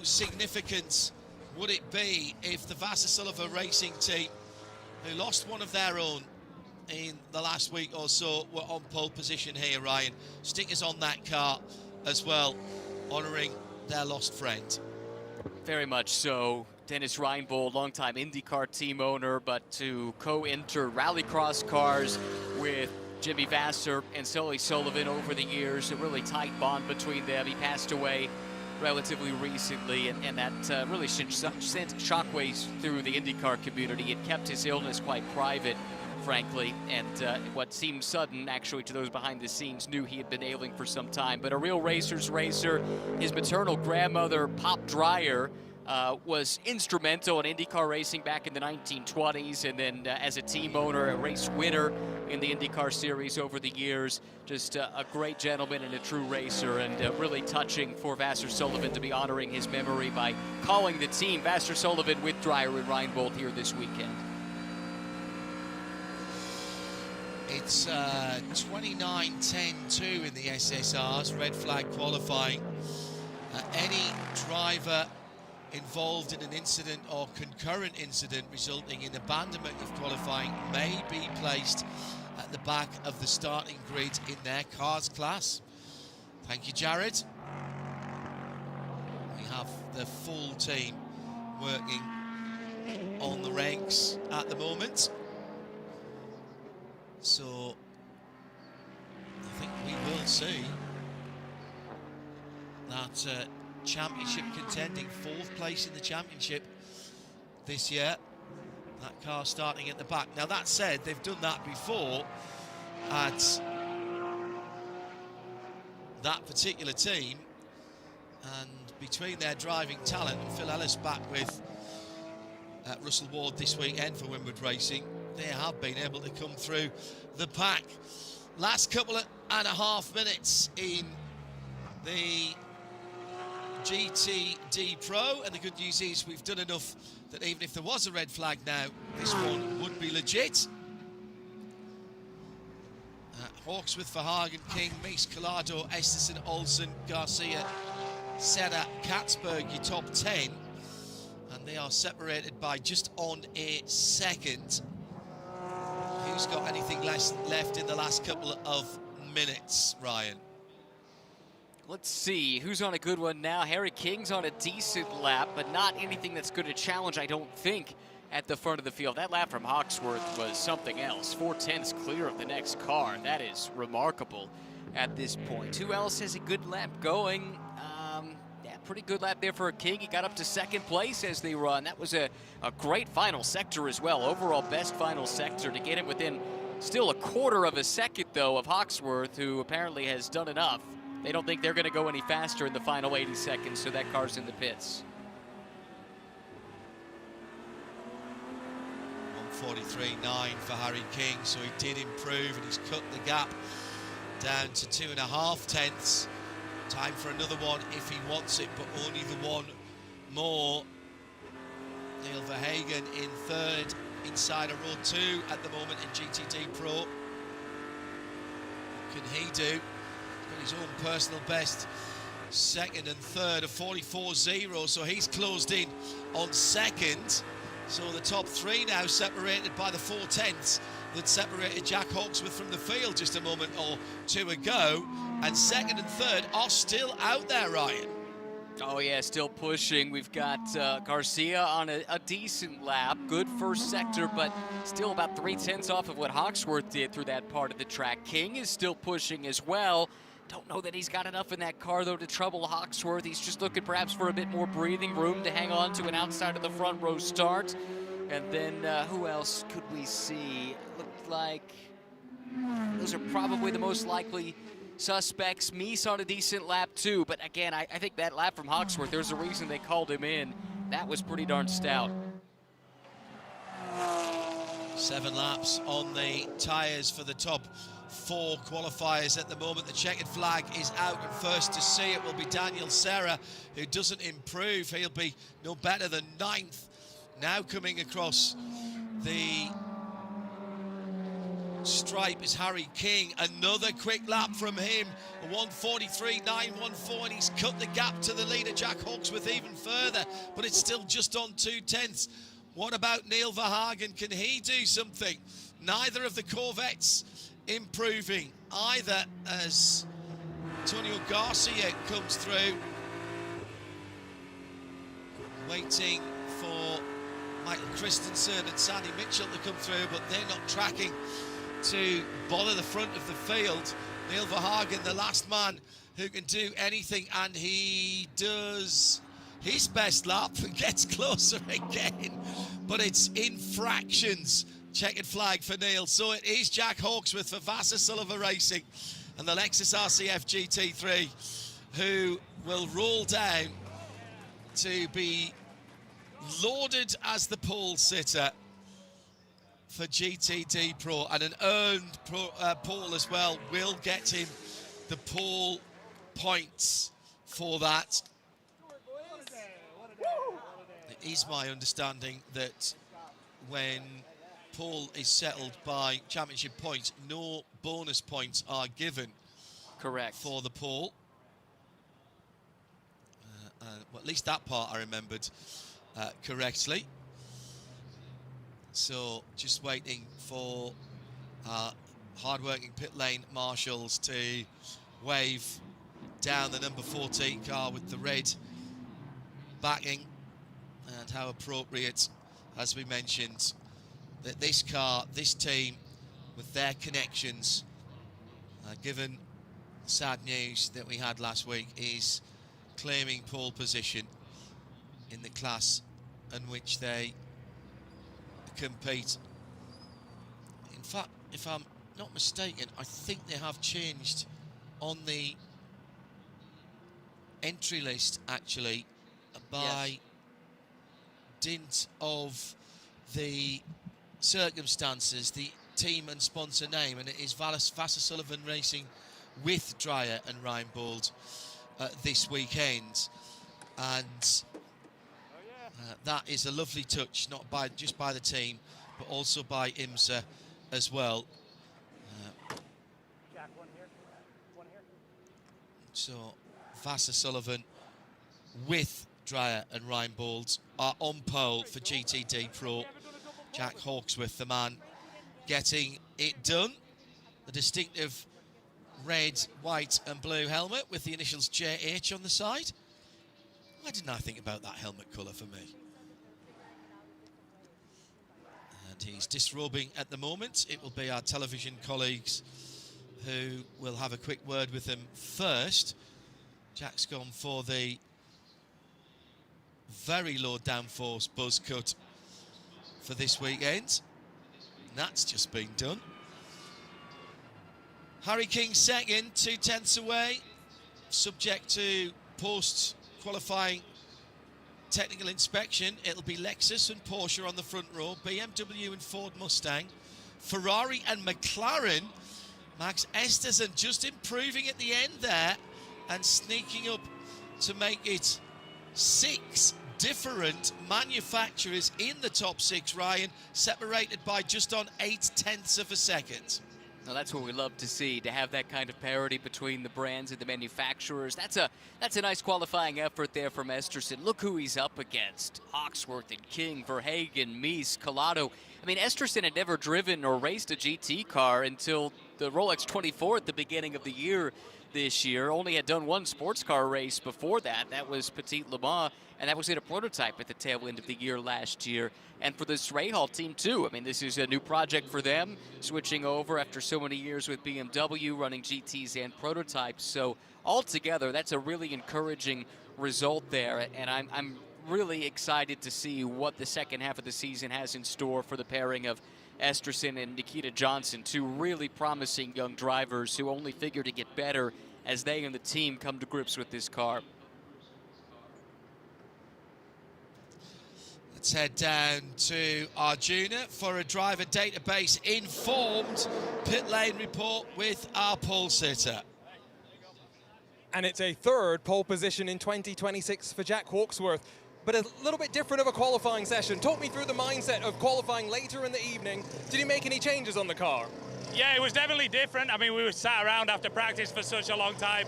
significant would it be if the Vassar Sullivan Racing team, who lost one of their own in the last week or so, were on pole position here, Ryan? Stickers on that car as well, honouring their lost friend. Very much so. Dennis Reinbold, longtime IndyCar team owner, but to co-enter rallycross cars with Jimmy Vassar and Sully Sullivan over the years, a really tight bond between them. He passed away relatively recently, and that really sent shockwaves through the IndyCar community. It kept his illness quite private, frankly, and what seemed sudden, actually, to those behind the scenes knew he had been ailing for some time. But a real racer's racer. His maternal grandmother, Pop Dreyer, was instrumental in IndyCar racing back in the 1920s, and then as a team owner, a race winner in the IndyCar series over the years. Just a great gentleman and a true racer, and really touching for Vassar Sullivan to be honoring his memory by calling the team Vassar Sullivan with Dreyer and Reinbold here this weekend. It's 29-10-2 in the SSRs, red flag qualifying. Any driver involved in an incident or concurrent incident resulting in abandonment of qualifying may be placed at the back of the starting grid in their cars class. Thank you, Jared. We have the full team working on the ranks at the moment. So I think we will see that championship contending, 4th place in the championship this year. That car starting at the back. Now that said, they've done that before at that particular team, and between their driving talent and Phil Ellis back with Russell Ward this weekend for Winwood Racing, they have been able to come through the pack. Last couple and a half minutes in the GTD Pro, and the good news is we've done enough that even if there was a red flag now, this one would be legit. Hawksworth, Verhagen, King, Mees, Collado, Esterson, Olsen, Garcia, Senna, Katzberg, your top 10, and they are separated by just on a second. Who's got anything left in the last couple of minutes, Ryan? Let's see, who's on a good one now? Harry King's on a decent lap, but not anything that's going to challenge, I don't think, at the front of the field. That lap from Hawksworth was something else. 4/10 clear of the next car. That is remarkable at this point. Who else has a good lap going? Yeah, pretty good lap there for a King. He got up to 2nd place as they run. That was a great final sector as well. Overall best final sector to get him within still a 1/4 of a second, though, of Hawksworth, who apparently has done enough. They don't think they're going to go any faster in the final 80 seconds, so that car's in the pits. 1:43.9 for Harry King, so he did improve and he's cut the gap down to 2.5 tenths. Time for another one if he wants it, but only the one more. Neil Verhagen in 3rd inside of row 2 at the moment in GTD Pro. What can he do? Got his own personal best, 2nd and 3rd of 44.0, so he's closed in on 2nd. So the top 3 now separated by the 4/10 that separated Jack Hawksworth from the field just a moment or 2 ago, and 2nd and 3rd are still out there, Ryan. Oh yeah, still pushing. We've got Garcia on a decent lap, good first sector, but still about 3/10 off of what Hawksworth did through that part of the track. King is still pushing as well. Don't know that he's got enough in that car, though, to trouble Hawksworth. He's just looking perhaps for a bit more breathing room to hang on to an outside of the front row start. And then who else could we see? Looked like those are probably the most likely suspects. Mees on a decent lap, too. But again, I think that lap from Hawksworth, there's a reason they called him in. That was pretty darn stout. 7 laps on the tyres for the top 4 qualifiers at the moment. The checkered flag is out, and first to see it will be Daniel Serra, who doesn't improve. He'll be no better than 9th. Now coming across the stripe is Harry King. Another quick lap from him, a 1:43.914, and he's cut the gap to the leader Jack Hawksworth even further, but it's still just on 2/10. What about Neil Verhagen? Can he do something? Neither of the Corvettes improving either, as Antonio Garcia comes through. Waiting for Michael Christensen and Sandy Mitchell to come through, but they're not tracking to bother the front of the field. Neil Verhagen, the last man who can do anything, and he does his best lap and gets closer again, but it's in fractions. Checkered flag for Neil. So it is Jack Hawksworth for Vassar Sullivan Racing and the Lexus RCF GT3, who will roll down to be lauded as the pole sitter for GTD Pro, and an earned pole as well will get him the pole points for that. It is my understanding that when pole is settled by championship points, no bonus points are given. Correct. For the pole. Well, at least that part I remembered correctly. So just waiting for hard-working pit lane marshals to wave down the number 14 car with the red backing, and how appropriate, as we mentioned, that this car, this team, with their connections, given the sad news that we had last week, is claiming pole position in the class in which they compete. In fact, if I'm not mistaken, I think they have changed on the entry list, actually, by dint of the circumstances, the team and sponsor name, and it is Vassar Sullivan Racing with Dreyer and Reinbold this weekend, and that is a lovely touch, not just by the team, but also by IMSA as well. Jack, one here. So Vassar Sullivan with Dreyer and Reinbold are on pole for GTD Pro. Jack Hawksworth, the man getting it done. The distinctive red, white and blue helmet with the initials JH on the side. Why didn't I think about that helmet colour for me? And he's disrobing at the moment. It will be our television colleagues who will have a quick word with him first. Jack's gone for the very low downforce buzz cut for this weekend. And that's just been done. Harry King second, 2/10 away, subject to post-qualifying technical inspection. It'll be Lexus and Porsche on the front row, BMW and Ford Mustang, Ferrari and McLaren. Max Esterson just improving at the end there and sneaking up to make it 6 different manufacturers in the top 6, Ryan, separated by just on 0.8 of a second. Now that's what we love to see, to have that kind of parity between the brands and the manufacturers. That's a nice qualifying effort there from Esterson. Look who he's up against. Hawksworth and King, Verhagen, Mies, Collado. I mean, Esterson had never driven or raced a GT car until the Rolex 24 at the beginning of the year this year. Only had done one sports car race before that. That was Petit Le Mans, and that was in a prototype at the tail end of the year last year. And for this Rahal team too, I mean, this is a new project for them, switching over after so many years with BMW, running GTs and prototypes. So altogether, that's a really encouraging result there, and I'm really excited to see what the second half of the season has in store for the pairing of Esterson and Nikita Johnson, two really promising young drivers who only figure to get better as they and the team come to grips with this car. Let's head down to Arjuna for a driver database informed pit lane report with our pole sitter. And it's a third pole position in 2026 for Jack Hawksworth, but a little bit different of a qualifying session. Talk me through the mindset of qualifying later in the evening. Did he make any changes on the car? Yeah, it was definitely different. I mean, we were sat around after practice for such a long time,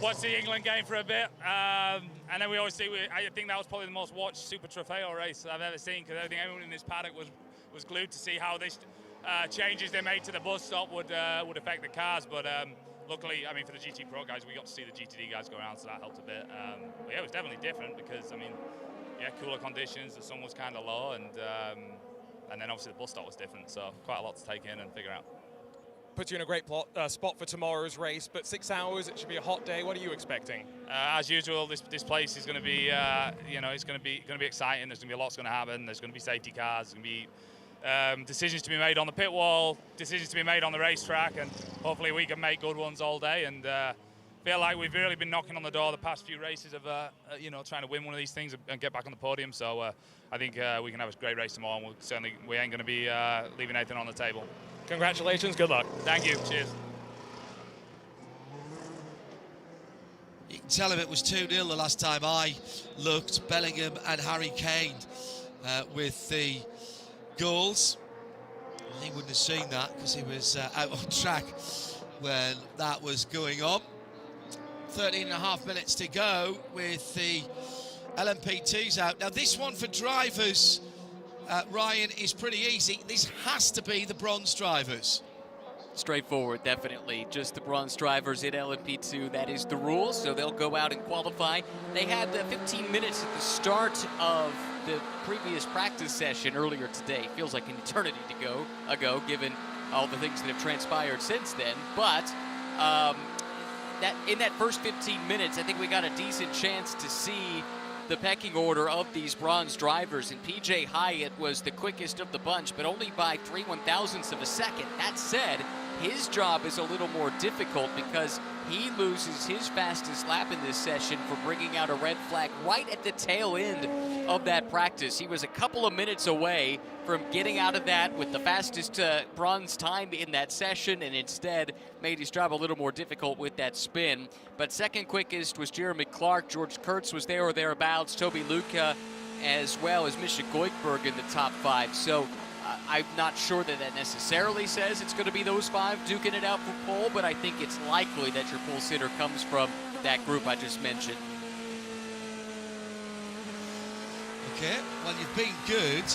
watched the England game for a bit, and then I think that was probably the most watched Super Trofeo race I've ever seen, because I think everyone in this paddock was glued to see how this changes they made to the bus stop would affect the cars. But luckily, I mean, for the GT Pro guys, we got to see the GTD guys go around, so that helped a bit. But yeah, it was definitely different because, I mean, yeah, cooler conditions, the sun was kind of low, and then obviously the bus stop was different, so quite a lot to take in and figure out. Puts you in a great spot for tomorrow's race, but 6 hours, it should be a hot day. What are you expecting? As usual, this place is going to be, you know, it's going to be exciting. There's going to be lots going to happen. There's going to be safety cars. There's going to be decisions to be made on the pit wall, decisions to be made on the racetrack, and hopefully we can make good ones all day. And feel like we've really been knocking on the door the past few races of, you know, trying to win one of these things and get back on the podium. So I think we can have a great race tomorrow, and we ain't going to be leaving anything on the table. Congratulations, good luck. Thank you, cheers. You can tell him it was 2-0 the last time I looked. Bellingham and Harry Kane with the goals. He wouldn't have seen that because he was out on track when that was going on. 13.5 minutes to go with the LMP2s out. Now this one for drivers, Ryan, is pretty easy. This has to be the bronze drivers. straightforward, definitely. Just the bronze drivers in LMP2, that is the rule, so they'll go out and qualify. They had 15 minutes at the start of the previous practice session earlier today. Feels like an eternity ago, given all the things that have transpired since then. But in that first 15 minutes, I think we got a decent chance to see the pecking order of these bronze drivers, and PJ Hyatt was the quickest of the bunch, but only by 3/1000ths of a second. That said, his job is a little more difficult because he loses his fastest lap in this session for bringing out a red flag right at the tail end of that practice. He was a couple of minutes away from getting out of that with the fastest bronze time in that session, and instead made his job a little more difficult with that spin. But second quickest was Jeremy Clark. George Kurtz was there or thereabouts. Toby Luca, as well as Misha Goikberg in the top 5. So I'm not sure that necessarily says it's going to be those 5 duking it out for pole, but I think it's likely that your pole sitter comes from that group I just mentioned. Okay, well, you've been good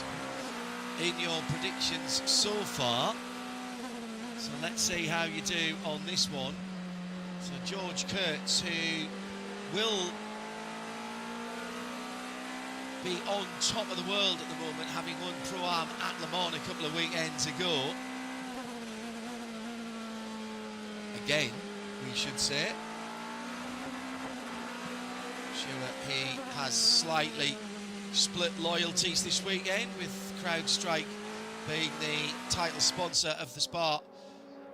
in your predictions so far. So let's see how you do on this one. So George Kurtz, who will be on top of the world at the moment, having won Pro-Am at Le Mans a couple of weekends ago. Again, we should say. Sure, he has slightly split loyalties this weekend, with CrowdStrike being the title sponsor of the Spa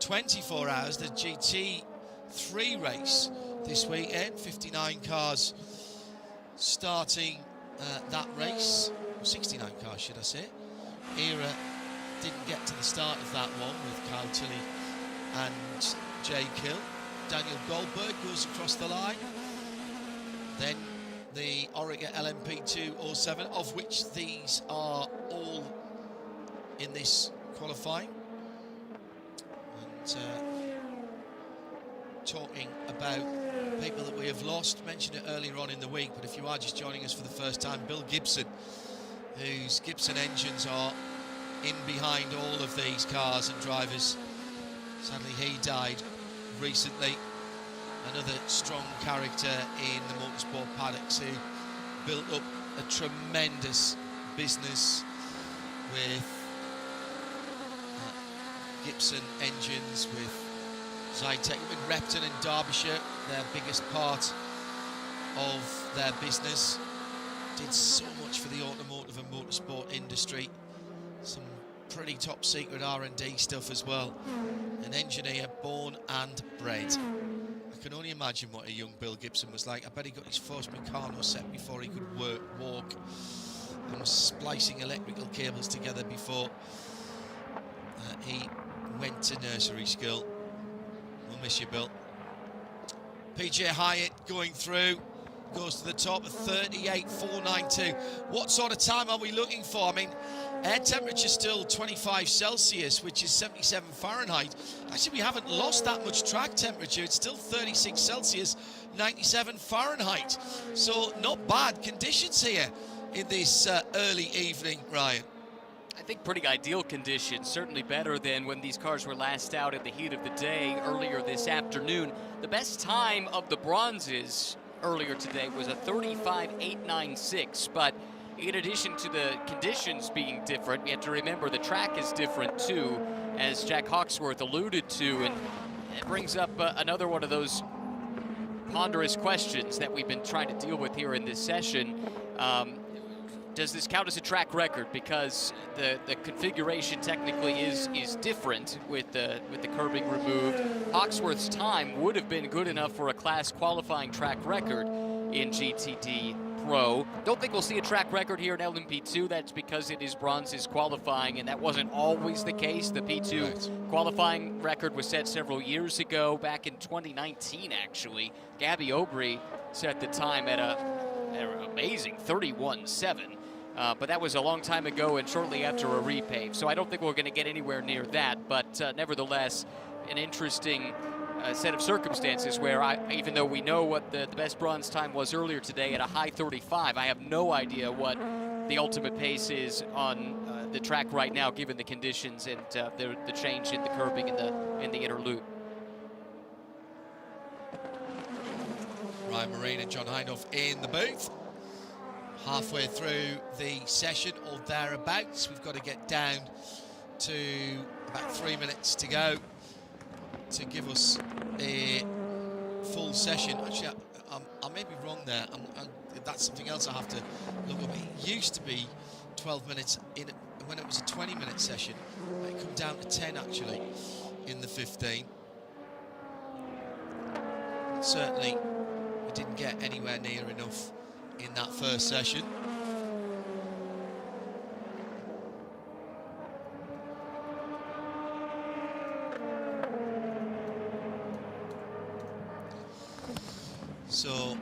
24 Hours, the GT3 race this weekend. 59 cars starting that race, 69 cars should I say. Era didn't get to the start of that one with Kyle Tilley and Jay Kill. Daniel Goldberg goes across the line. Then the Orica LMP207, of which these are all in this qualifying. And talking about people that we have lost, mentioned it earlier on in the week, but if you are just joining us for the first time, Bill Gibson, whose Gibson engines are in behind all of these cars and drivers. Sadly, he died recently. Another strong character in the motorsport paddocks, who built up a tremendous business with Gibson engines, with Zytec, with Repton and Derbyshire, their biggest part of their business. Did so much for the automotive and motorsport industry. Some pretty top secret R&D stuff as well. An engineer born and bred. I can only imagine what a young Bill Gibson was like. I bet he got his first Meccano set before he could walk, and was splicing electrical cables together before he went to nursery school. We'll miss you, Bill. PJ Hyatt going through, goes to the top of 38.492. What sort of time are we looking for? I mean, air temperature still 25 Celsius, which is 77 Fahrenheit. Actually, we haven't lost that much track temperature. It's still 36 Celsius, 97 Fahrenheit. So not bad conditions here in this early evening, Ryan. I think pretty ideal conditions, certainly better than when these cars were last out at the heat of the day earlier this afternoon. The best time of the bronzes earlier today was a 35.896, but in addition to the conditions being different, we have to remember the track is different too, as Jack Hawksworth alluded to, and it brings up another one of those ponderous questions that we've been trying to deal with here in this session. Does this count as a track record? Because the configuration technically is different with the curbing removed. Hawksworth's time would have been good enough for a class qualifying track record in GTD Pro. Don't think we'll see a track record here in LMP2. That's because it is bronzes qualifying, and that wasn't always the case. The P2 qualifying record was set several years ago, back in 2019 actually. Gabby Aubry set the time at an amazing 31.7. But that was a long time ago and shortly after a repave. So I don't think we're going to get anywhere near that. But nevertheless, an interesting set of circumstances where even though we know what the best bronze time was earlier today at a high 35, I have no idea what the ultimate pace is on the track right now, given the conditions and the change in the curbing in the inner loop. Ryan Marine and John Hindhoff in the booth. Halfway through the session or thereabouts. We've got to get down to about 3 minutes to go to give us a full session. Actually, I may be wrong there. That's something else I have to look up. It used to be 12 minutes when it was a 20-minute session. It come down to 10 actually in the 15. Certainly, we didn't get anywhere near enough in that first session. So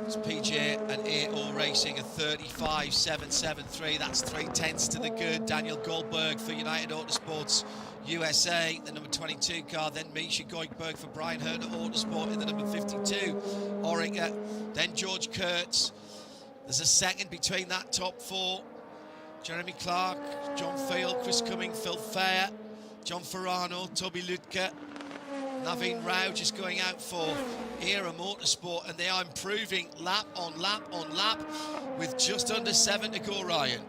it's PJ and AO Racing a 35.773. That's 3/10 to the good. Daniel Goldberg for United Autosports USA, the number 22 car. Then Misha Goldberg for Brian Herter Autosport in the number 52 Orica. Then George Kurtz. There's a second between that top four. Jeremy Clark, John Field, Chris Cumming, Phil Fair, John Ferrano, Toby Ludke, Naveen Rao just going out for Era Motorsport, and they are improving lap on lap on lap with just under 7 to go, Ryan.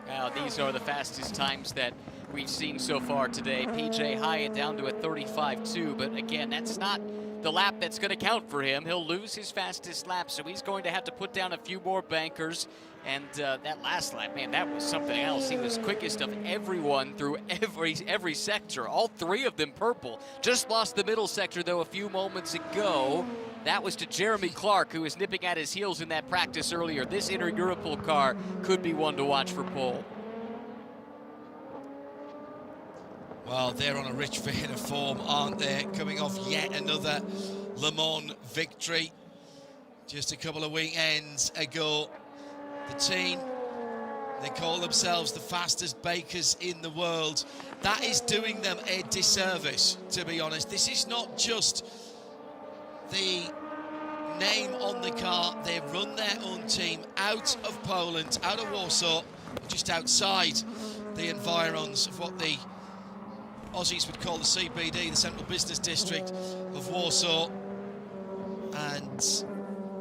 Now, these are the fastest times that we've seen so far today. PJ Hyatt down to a 35.2, but again, that's not the lap that's going to count for him. He'll lose his fastest lap, so he's going to have to put down a few more bankers. And that last lap, man, that was something else. He was quickest of everyone through every sector, all 3 of them purple. Just lost the middle sector, though, a few moments ago. That was to Jeremy Clark, who was nipping at his heels in that practice earlier. This Inter Europol car could be one to watch for pole. Well, they're on a rich vein of form, aren't they? Coming off yet another Le Mans victory just a couple of weekends ago. The team, they call themselves the fastest bakers in the world. That is doing them a disservice, to be honest. This is not just the name on the car. They run their own team out of Poland, out of Warsaw, just outside the environs of what the Aussies would call the CBD, the Central Business District of Warsaw. And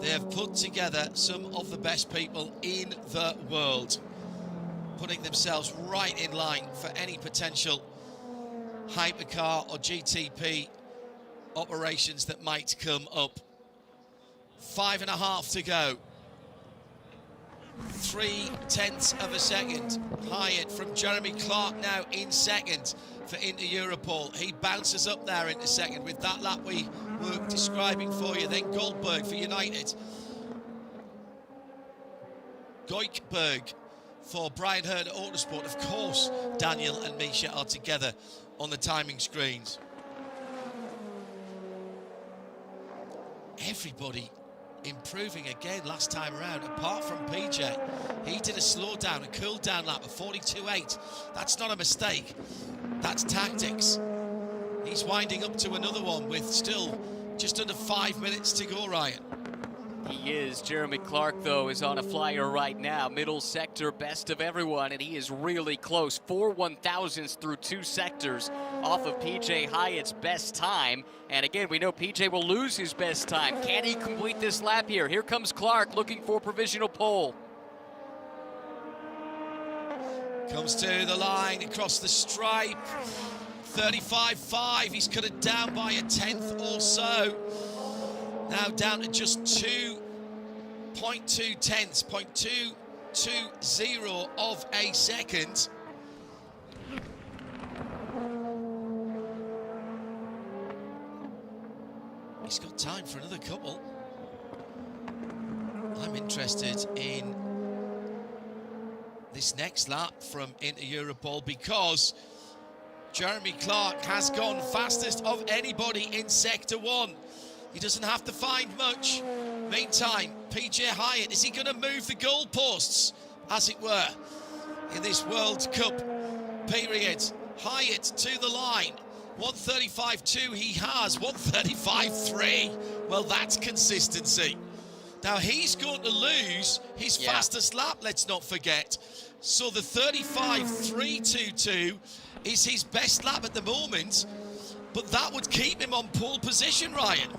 they have put together some of the best people in the world, putting themselves right in line for any potential hypercar or GTP operations that might come up. 5.5 to go. 3/10 of a second. Hyatt from Jeremy Clark now in second for Inter Europol. He bounces up there into second with that lap we were describing for you. Then Goldberg for United. Goikberg for Brian Herter Autosport. Of course, Daniel and Misha are together on the timing screens. Everybody improving again last time around, apart from PJ. He did a slow down, a cool down lap of 42.8. That's not a mistake, that's tactics. He's winding up to another one with still just under 5 minutes to go, Ryan. He is. Jeremy Clark, though, is on a flyer right now. Middle sector, best of everyone, and he is really close. 4 1,000ths through 2 sectors off of PJ Hyatt's best time. And again, we know PJ will lose his best time. Can he complete this lap here? Here comes Clark looking for provisional pole. Comes to the line, across the stripe. 35.5, he's cut it down by a 10th or so. Now down to just 2.2 tenths, 0.220 of a second. He's got time for another couple. I'm interested in this next lap from Inter Europol because Jeremy Clark has gone fastest of anybody in Sector 1. He doesn't have to find much. Meantime, PJ Hyatt, is he going to move the goalposts, as it were, in this World Cup period? Hyatt to the line. 135.2 he has, 135.3. Well, that's consistency. Now, he's going to lose his fastest lap, let's not forget. So the 35.322 is his best lap at the moment, but that would keep him on pole position, Ryan.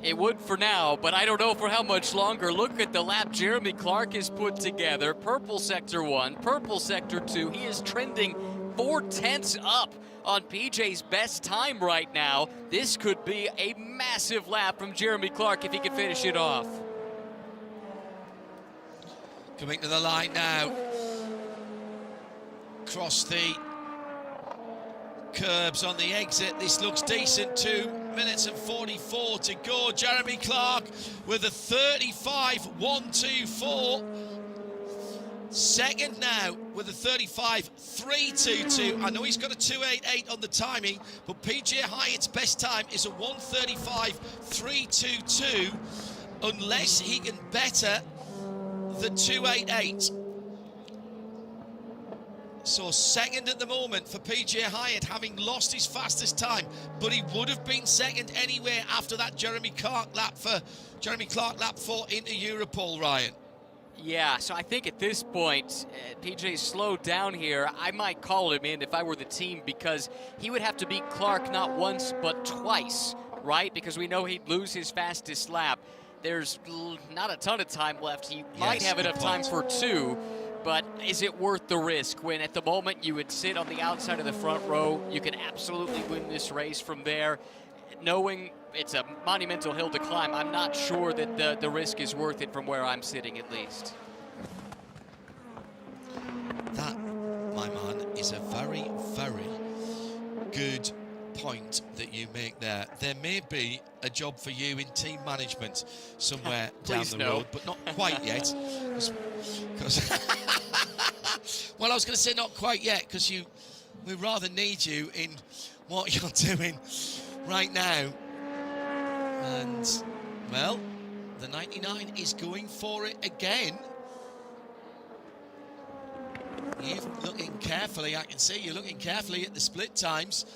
It would for now, but I don't know for how much longer. Look at the lap Jeremy Clark has put together. Purple sector 1, purple sector 2. He is trending 4/10 up on PJ's best time right now. This could be a massive lap from Jeremy Clark if he can finish it off. Coming to the line now. Cross the curbs on the exit. This looks decent. 2 minutes and 44 to go. Jeremy Clark with a 35.124. Second now with a 35.322. I know he's got a 288 on the timing, but PJ Hyatt's best time is a 135.322 unless he can better the 288. So second at the moment for PJ Hyatt, having lost his fastest time, but he would have been second anyway after that Jeremy Clark lap for into Europol, Ryan. Yeah, so I think at this point, PJ slowed down here. I might call him in if I were the team, because he would have to beat Clark not once but twice, right? Because we know he'd lose his fastest lap. There's not a ton of time left. He might have enough time for 2, but is it worth the risk when at the moment you would sit on the outside of the front row? You can absolutely win this race from there. Knowing it's a monumental hill to climb, I'm not sure that the risk is worth it from where I'm sitting, at least. That, my man, is a very, very good point that you make there. There may be a job for you in team management somewhere down the road, but not quite yet. Well, I was going to say not quite yet, because we rather need you in what you're doing right now. And, well, the 99 is going for it again. You're looking carefully, I can see you're looking carefully at the split times.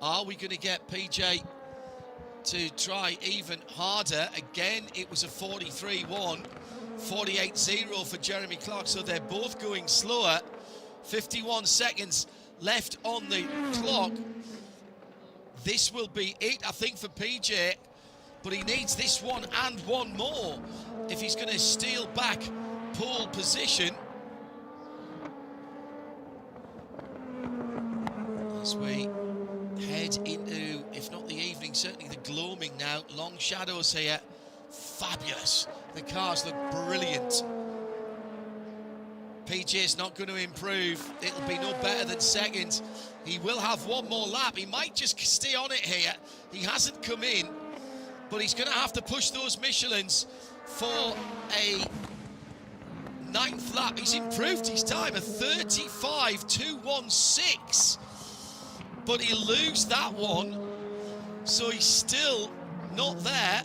Are we going to get PJ to try even harder? Again, it was a 43.1, 48.0 for Jeremy Clark, so they're both going slower. 51 seconds left on the clock. This will be it, I think, for PJ, but he needs this one and one more if he's going to steal back pole position. As we head into, if not the evening, certainly the gloaming now. Long shadows here. Fabulous. The cars look brilliant. PJ's not going to improve. It'll be no better than second. He will have one more lap. He might just stay on it here. He hasn't come in, but he's going to have to push those Michelins for a 9th lap. He's improved his time, a 35.216. But he'll lose that one, so he's still not there.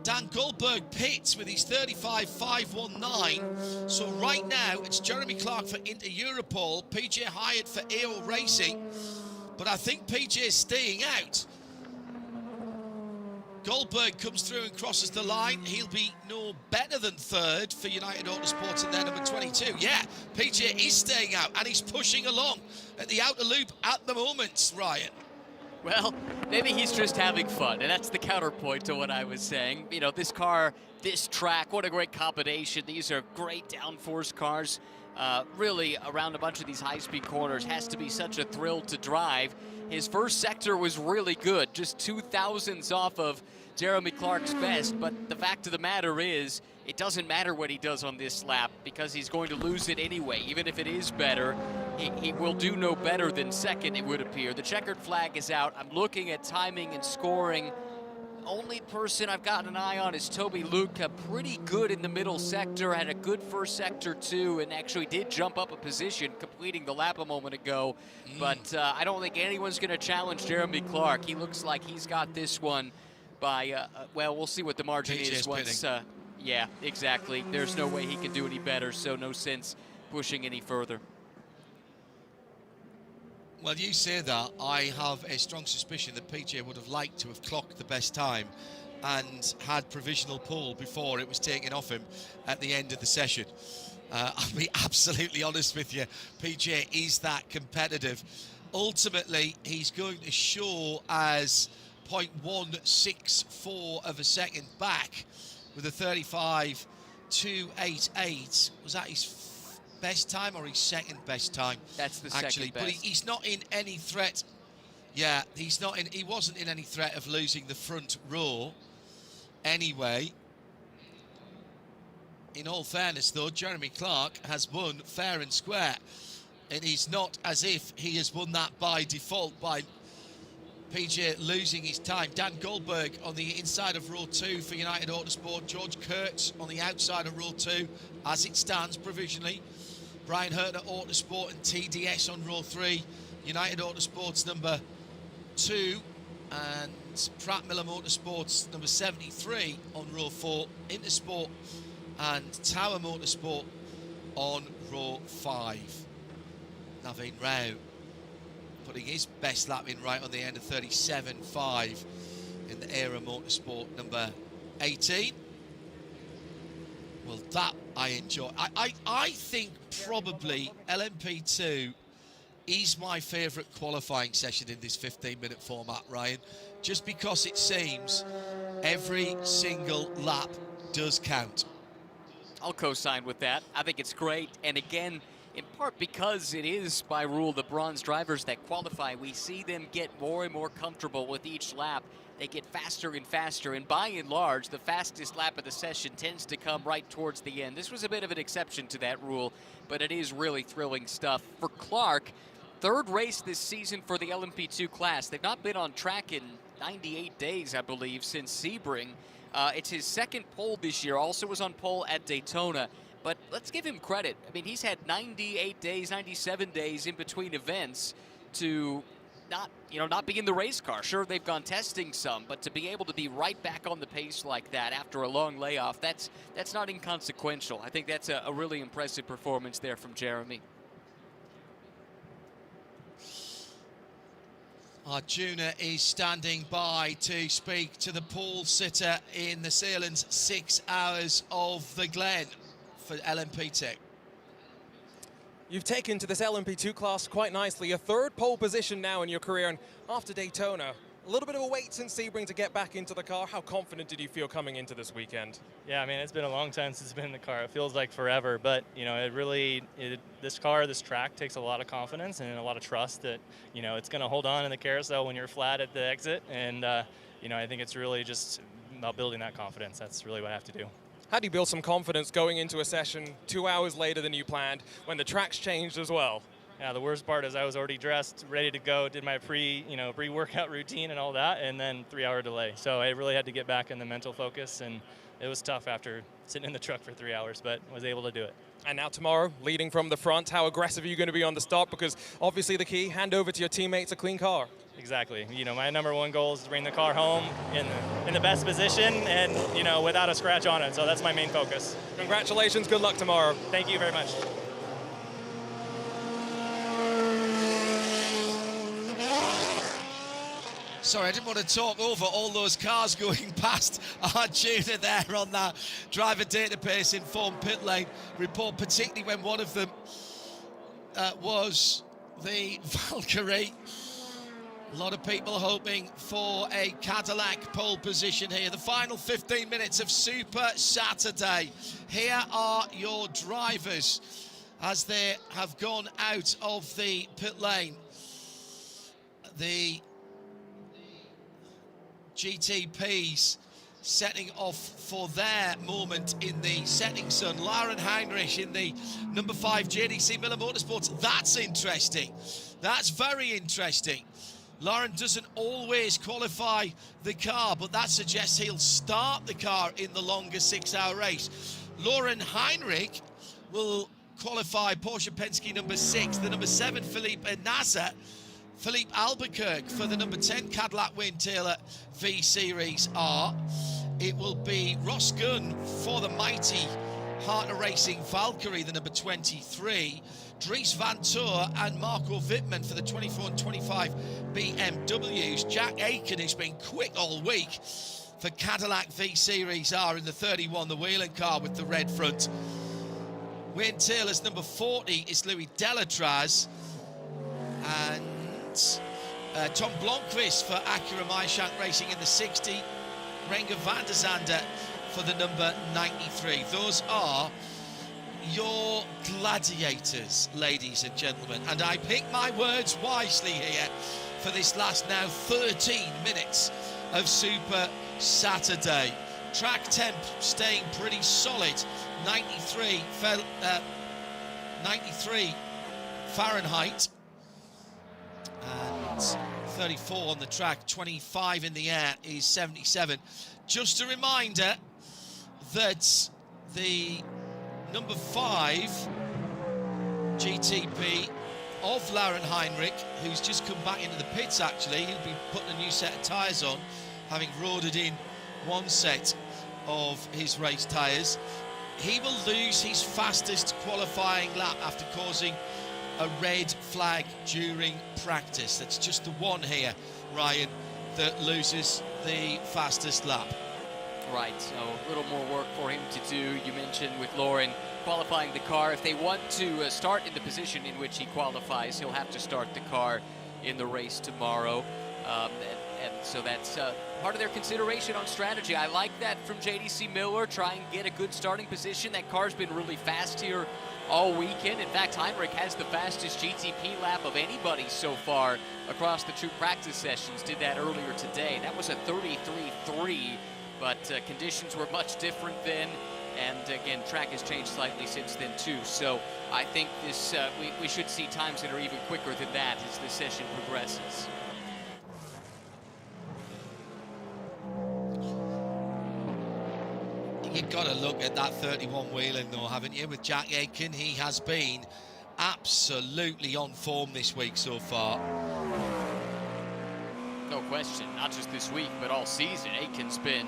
Dan Goldberg pits with his 35.519. So right now, it's Jeremy Clark for Inter Europol, PJ Hyatt for AO Racing. But I think PJ is staying out. Goldberg comes through and crosses the line. He'll be no better than 3rd for United Autosport in their number 22. Yeah, PJ is staying out, and he's pushing along at the outer loop at the moment, Ryan. Well, maybe he's just having fun, and that's the counterpoint to what I was saying. You know, this car, this track, what a great combination. These are great downforce cars. Really, around a bunch of these high-speed corners, has to be such a thrill to drive. His first sector was really good, just 2,000ths off of Jeremy Clark's best, but the fact of the matter is, it doesn't matter what he does on this lap, because he's going to lose it anyway. Even if it is better, he will do no better than second, it would appear. The checkered flag is out. I'm looking at timing and scoring. Only person I've got an eye on is Toby Luca, pretty good in the middle sector, had a good first sector too, and actually did jump up a position, completing the lap a moment ago. But I don't think anyone's going to challenge Jeremy Clark. He looks like he's got this one by, well, we'll see what the margin is once. Yeah, exactly. There's no way he can do any better, so no sense pushing any further. Well, you say that. I have a strong suspicion that PJ would have liked to have clocked the best time and had provisional pole before it was taken off him at the end of the session. I'll be absolutely honest with you. PJ is that competitive. Ultimately, he's going to show as 0.164 of a second back with a 35.288. Was that his best time or his second best time? That's the actually, second best. but he's not in any threat. Yeah, he's not in. He wasn't in any threat of losing the front row. Anyway, in all fairness, though, Jeremy Clark has won fair and square. It is not as if he has won that by default by PJ losing his time. Dan Goldberg on the inside of row 2 for United Autosport. George Kurtz on the outside of row 2 as it stands provisionally. Brian Herter Autosport and TDS on row 3. United Autosport's number 2 and Pratt Miller Motorsports number 73 on row 4. Intersport and Tower Motorsport on row 5. Naveen Rao putting his best lap in right on the end of 37.5 in the Era Motorsport number 18. Well, that I enjoy. I think probably LMP2 is my favourite qualifying session in this 15-minute format, Ryan, just because it seems every single lap does count. I'll co-sign with that. I think it's great. And again, in part because it is by rule the bronze drivers that qualify, we see them get more and more comfortable with each lap. They get faster and faster, and by and large, the fastest lap of the session tends to come right towards the end. This was a bit of an exception to that rule, but it is really thrilling stuff. For Clark, third race this season for the LMP2 class. They've not been on track in 98 days, I believe, since Sebring. It's his second pole this year, also was on pole at Daytona. But let's give him credit. I mean, he's had 98 days, 97 days in between events to not be in the race car. Sure, they've gone testing some, but to be able to be right back on the pace like that after a long layoff, that's not inconsequential. I think that's a really impressive performance there from Jeremy. Arjuna is standing by to speak to the pole sitter in the Sahlen's 6 hours of the Glen for LMP2. You've taken to this LMP2 class quite nicely. A third pole position now in your career, and after Daytona, a little bit of a wait since Sebring to get back into the car. How confident did you feel coming into this weekend? Yeah, I mean, it's been a long time since it's been in the car. It feels like forever, but, you know, this track takes a lot of confidence and a lot of trust that, you know, it's going to hold on in the carousel when you're flat at the exit. And, you know, I think it's really just about building that confidence. That's really what I have to do. How do you build some confidence going into a session 2 hours later than you planned when the track's changed as well? Yeah, the worst part is I was already dressed, ready to go, did my pre-workout routine and all that, and then 3 hour delay. So I really had to get back in the mental focus, and it was tough after sitting in the truck for 3 hours, but was able to do it. And now tomorrow, leading from the front, how aggressive are you going to be on the start? Because obviously the key, hand over to your teammates a clean car. Exactly. You know, my number one goal is to bring the car home in the best position and, you know, without a scratch on it. So that's my main focus. Congratulations. Good luck tomorrow. Thank you very much. Sorry, I didn't want to talk over all those cars going past Arjuna there on that driver database informed pit lane report, particularly when one of them was the Valkyrie. A lot of people hoping for a Cadillac pole position here. The final 15 minutes of Super Saturday. Here are your drivers as they have gone out of the pit lane. The GTPs setting off for their moment in the setting sun. Lauren Heinrich in the number 5 JDC Miller Motorsports. That's interesting. That's very interesting. Lauren doesn't always qualify the car, but that suggests he'll start the car in the longer 6 hour race. Lauren Heinrich will qualify Porsche Penske number 6, the number 7 Philippe Nasser, Philippe Albuquerque for the number 10 Cadillac Wayne Taylor V Series R. It will be Ross Gunn for the mighty Harter Racing Valkyrie, the number 23. Dries Van Toor and Marco Wittmann for the 24 and 25 BMWs. Jack Aiken, who's been quick all week for Cadillac V Series R in the 31, the Whelan car with the red front. Wayne Taylor's number 40 is Louis Delatraz. And Tom Blomqvist for Acura Meishank Racing in the 60. Renger van der Zande for the number 93. Those are your gladiators, ladies and gentlemen. And I pick my words wisely here for this last now 13 minutes of Super Saturday. Track temp staying pretty solid, 93 Fahrenheit and 34 on the track, 25 in the air is 77. Just a reminder that the number 5 GTP of Lauren Heinrich, who's just come back into the pits actually, he'll be putting a new set of tyres on, having roaded in one set of his race tyres. He will lose his fastest qualifying lap after causing a red flag during practice. That's just the one here, Ryan, that loses the fastest lap. Right, so a little more work for him to do. You mentioned with Lauren qualifying the car. If they want to start in the position in which he qualifies, he'll have to start the car in the race tomorrow. And so that's part of their consideration on strategy. I like that from JDC Miller, try and get a good starting position. That car's been really fast here all weekend. In fact, Heinrich has the fastest GTP lap of anybody so far across the two practice sessions. Did that earlier today. That was a 33.3, but conditions were much different then. And again, track has changed slightly since then too. So I think this we should see times that are even quicker than that as the session progresses. You've got to look at that 31 wheeling though, haven't you? With Jack Aitken, he has been absolutely on form this week so far. No question, not just this week, but all season. Aitken's been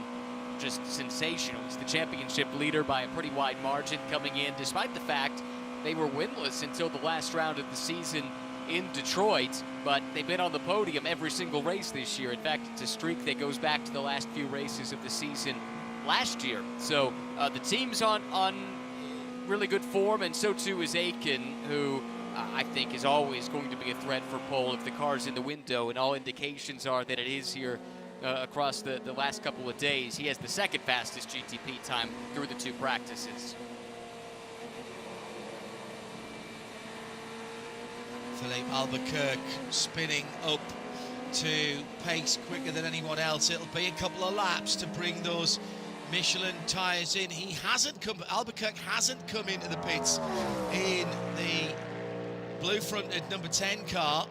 just sensational. He's the championship leader by a pretty wide margin coming in, despite the fact they were winless until the last round of the season in Detroit, but they've been on the podium every single race this year. In fact, it's a streak that goes back to the last few races of the season last year. So the team's on really good form, and so too is Aitken, who I think is always going to be a threat for pole if the car's in the window, and all indications are that it is here across the last couple of days. He has the second fastest GTP time through the two practices. Philippe Albuquerque spinning up to pace quicker than anyone else. It'll be a couple of laps to bring those Michelin tyres in. Albuquerque hasn't come into the pits in the blue-fronted number 10 car.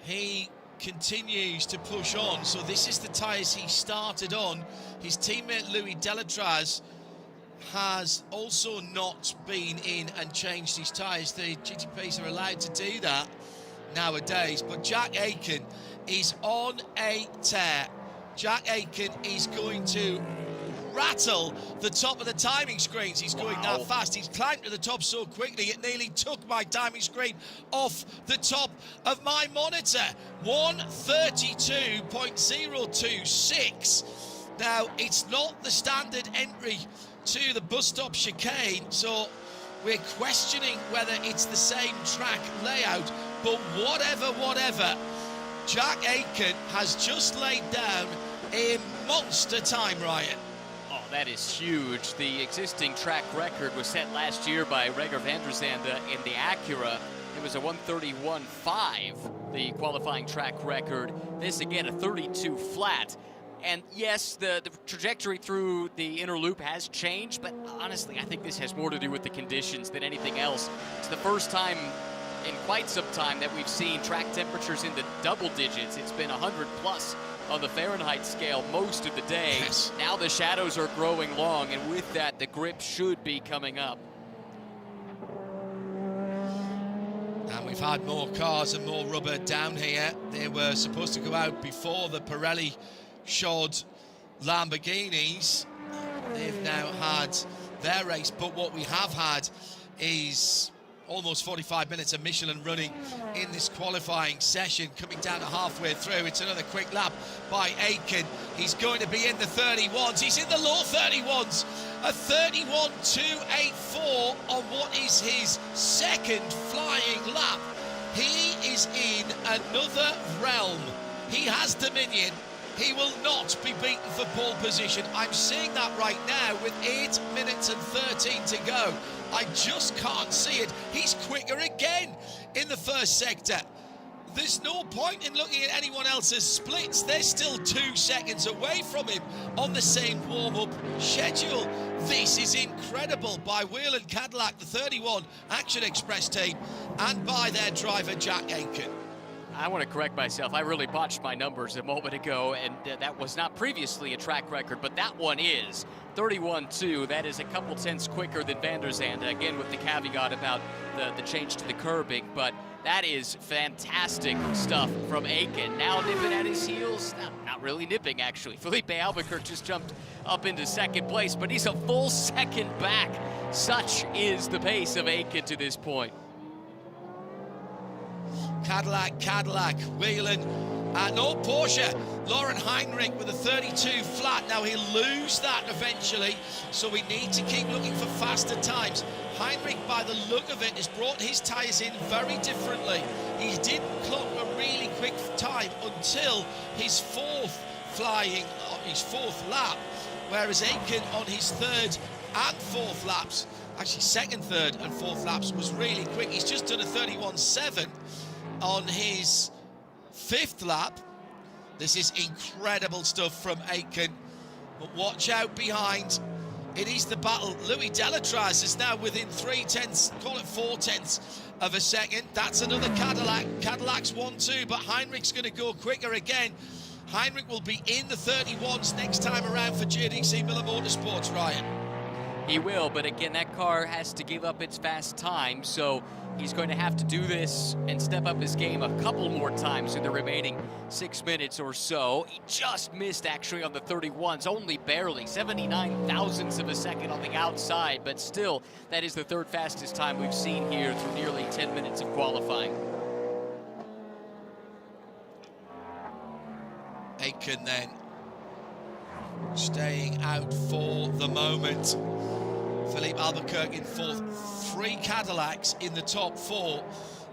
He continues to push on, so this is the tyres he started on. His teammate Louis Delatraz has also not been in and changed his tyres. The GTPs are allowed to do that nowadays, but Jack Aitken is on a tear. Jack Aitken is going to rattle the top of the timing screens. He's going that fast. He's climbed to the top so quickly it nearly took my timing screen off the top of my monitor. 1:32.026. Now, it's not the standard entry to the bus stop chicane, so we're questioning whether it's the same track layout, but whatever, Jack Aitken has just laid down a monster time, Ryan. Oh, that is huge. The existing track record was set last year by Renger van der Zande in the Acura. It was a 1:31.5, the qualifying track record. This, again, a 32 flat. And yes, the trajectory through the inner loop has changed, but honestly, I think this has more to do with the conditions than anything else. It's the first time in quite some time that we've seen track temperatures in the double digits. It's been 100 plus on the Fahrenheit scale most of the day. Yes. Now the shadows are growing long, and with that, the grip should be coming up. And we've had more cars and more rubber down here. They were supposed to go out before the Pirelli shod Lamborghinis. They've now had their race, but what we have had is almost 45 minutes of Michelin running in this qualifying session. Coming down to halfway through, it's another quick lap by Aitken. He's going to be in the 31s. He's in the low 31s. A 31.284 on what is his second flying lap. He is in another realm. He has dominion. He will not be beaten for pole position. I'm seeing that right now with 8 minutes and 13 to go. I just can't see it. He's quicker again in the first sector. There's no point in looking at anyone else's splits. They're still 2 seconds away from him on the same warm-up schedule. This is incredible by Whelen Cadillac, the 31 Action Express team, and by their driver, Jack Aitken. I want to correct myself. I really botched my numbers a moment ago, and that was not previously a track record, but that one is 31.2. That is a couple tenths quicker than Van der Zande, again with the caveat about the change to the curbing, but that is fantastic stuff from Aitken. Now nipping at his heels, not really nipping actually. Felipe Albuquerque just jumped up into second place, but he's a full second back. Such is the pace of Aitken to this point. Cadillac, Whelen, no Porsche. Lauren Heinrich with a 32 flat. Now he'll lose that eventually, so we need to keep looking for faster times. Heinrich, by the look of it, has brought his tyres in very differently. He did clock a really quick time until his fourth lap, whereas Aitken on his third and fourth laps, actually second, third and fourth laps, was really quick. He's just done a 31.7 on his fifth lap. This is incredible stuff from Aitken, but watch out behind. It is the battle. Louis Delatraz is now within 3 tenths, call it 4 tenths of a second. That's another Cadillac. Cadillac's 1-2, but Heinrich's going to go quicker again. Heinrich will be in the 31s next time around for JDC Miller Motorsports, Ryan. He will, but again, that car has to give up its fast time, so he's going to have to do this and step up his game a couple more times in the remaining 6 minutes or so. He just missed actually on the 31s, only barely, 79 thousandths of a second on the outside, but still, that is the third fastest time we've seen here through nearly 10 minutes of qualifying. Aitken then staying out for the moment. Philippe Albuquerque in fourth. 3 Cadillacs in the top 4.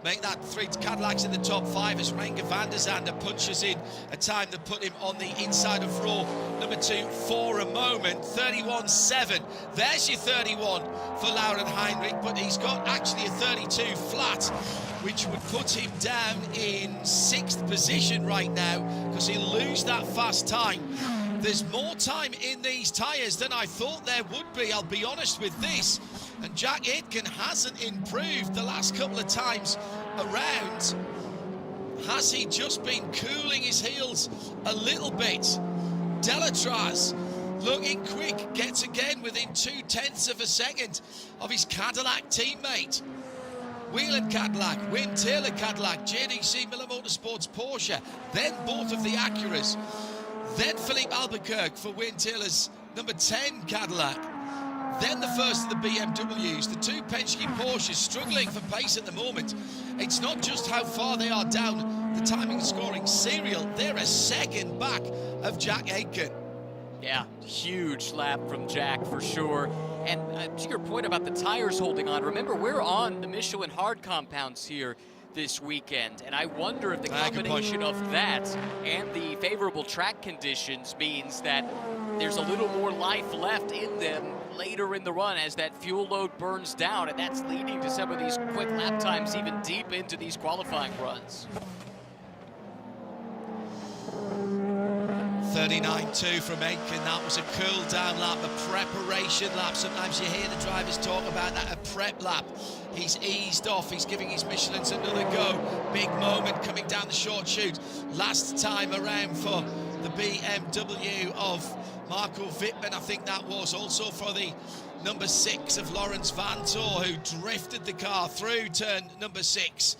Make that 3 Cadillacs in the top 5 as Renger van der Zande punches in a time that put him on the inside of row number 2 for a moment. 31.7. There's your 31 for Lauren Heinrich, but he's got actually a 32 flat, which would put him down in 6th position right now because he'll lose that fast time. There's more time in these tyres than I thought there would be, I'll be honest with this. And Jack Aitken hasn't improved the last couple of times around. Has he just been cooling his heels a little bit? Delatraz looking quick, gets again within 2 tenths of a second of his Cadillac teammate. Whelen Cadillac, Wayne Taylor Cadillac, JDC Miller Motorsports Porsche, then both of the Acuras. Then Philippe Albuquerque for Wayne Taylor's number 10 Cadillac. Then the first of the BMWs, the 2 Penske Porsches struggling for pace at the moment. It's not just how far they are down the timing and scoring serial, they're a second back of Jack Aitken. Yeah, huge lap from Jack for sure. And to your point about the tires holding on, remember we're on the Michelin hard compounds here this weekend, and I wonder if the combination of that and the favorable track conditions means that there's a little more life left in them later in the run as that fuel load burns down, and that's leading to some of these quick lap times even deep into these qualifying runs. 39.2 from Aitken. That was a cool down lap, a preparation lap. Sometimes you hear the drivers talk about that, a prep lap. He's eased off, he's giving his Michelins another go. Big moment coming down the short chute. Last time around for the BMW of Marco Wittmann, I think that was also for the number 6 of Lawrence Vantor, who drifted the car through turn number 6.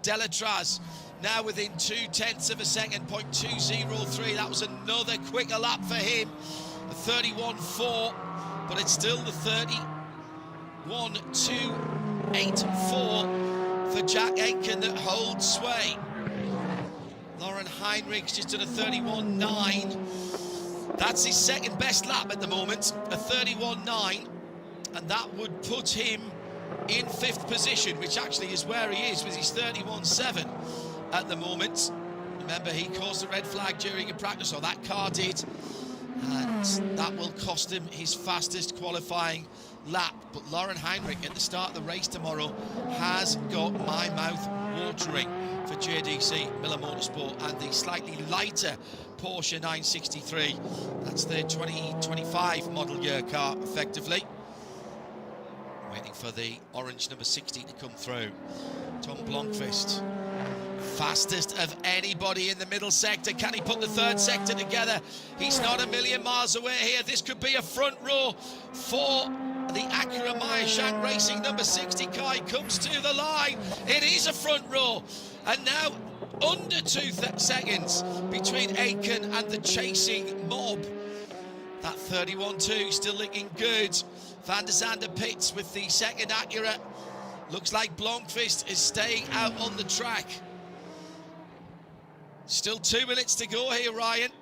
Delatraz now within 2 tenths of a second, 0.203. That was another quicker lap for him. A 31.4, but it's still the 31.2 31.84 for Jack Aitken that holds sway. Lauren Heinrich's just done a 31.9. That's his second best lap at the moment, a 31.9, and that would put him in 5th position, which actually is where he is with his 31.7 at the moment. Remember, he caused the red flag during a practice, or that car did, and that will cost him his fastest qualifying lap. But Lauren Heinrich at the start of the race tomorrow has got my mouth watering for JDC Miller Motorsport and the slightly lighter Porsche 963. That's their 2025 model year car, effectively. Waiting for the orange number 60 to come through. Tom Blomqvist, fastest of anybody in the middle sector. Can he put the 3rd sector together? He's not a million miles away here. This could be a front row for the Acura Meyer-Shank Racing number 60 car. He comes to the line. It is a front row. And now under 2 seconds between Aitken and the chasing mob. That 31.2 still looking good. Van der Zande pits with the second Acura. Looks like Blomqvist is staying out on the track. Still 2 minutes to go here, Ryan.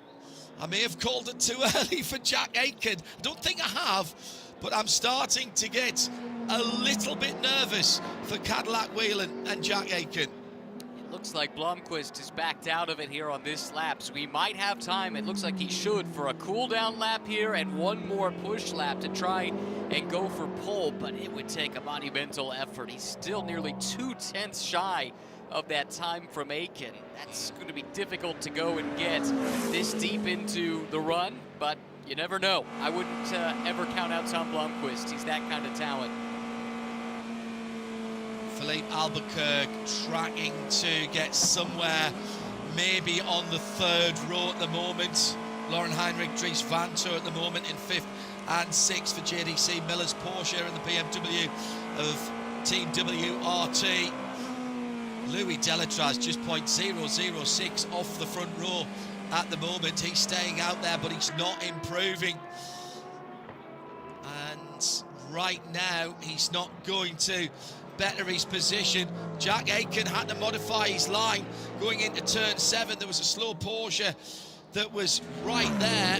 I may have called it too early for Jack Aitken. I don't think I have, but I'm starting to get a little bit nervous for Cadillac Whelan and Jack Aitken. Looks like Blomqvist is backed out of it here on this lap, so we might have time. It looks like he should for a cool-down lap here and one more push lap to try and go for pole, but it would take a monumental effort. He's still nearly 2/10 shy of that time from Aitken. That's going to be difficult to go and get this deep into the run, but you never know. I wouldn't ever count out Tom Blomqvist. He's that kind of talent. Philippe Albuquerque tracking to get somewhere, maybe on the 3rd row at the moment. Lauren Heinrich, Dries Vanthoor at the moment in 5th and 6th for JDC Miller's Porsche and the BMW of Team WRT. Louis Delatraz just 0.006 off the front row at the moment. He's staying out there, but he's not improving. And right now, he's not going to better his position. Jack Aitken had to modify his line going into turn 7. There was a slow Porsche that was right there,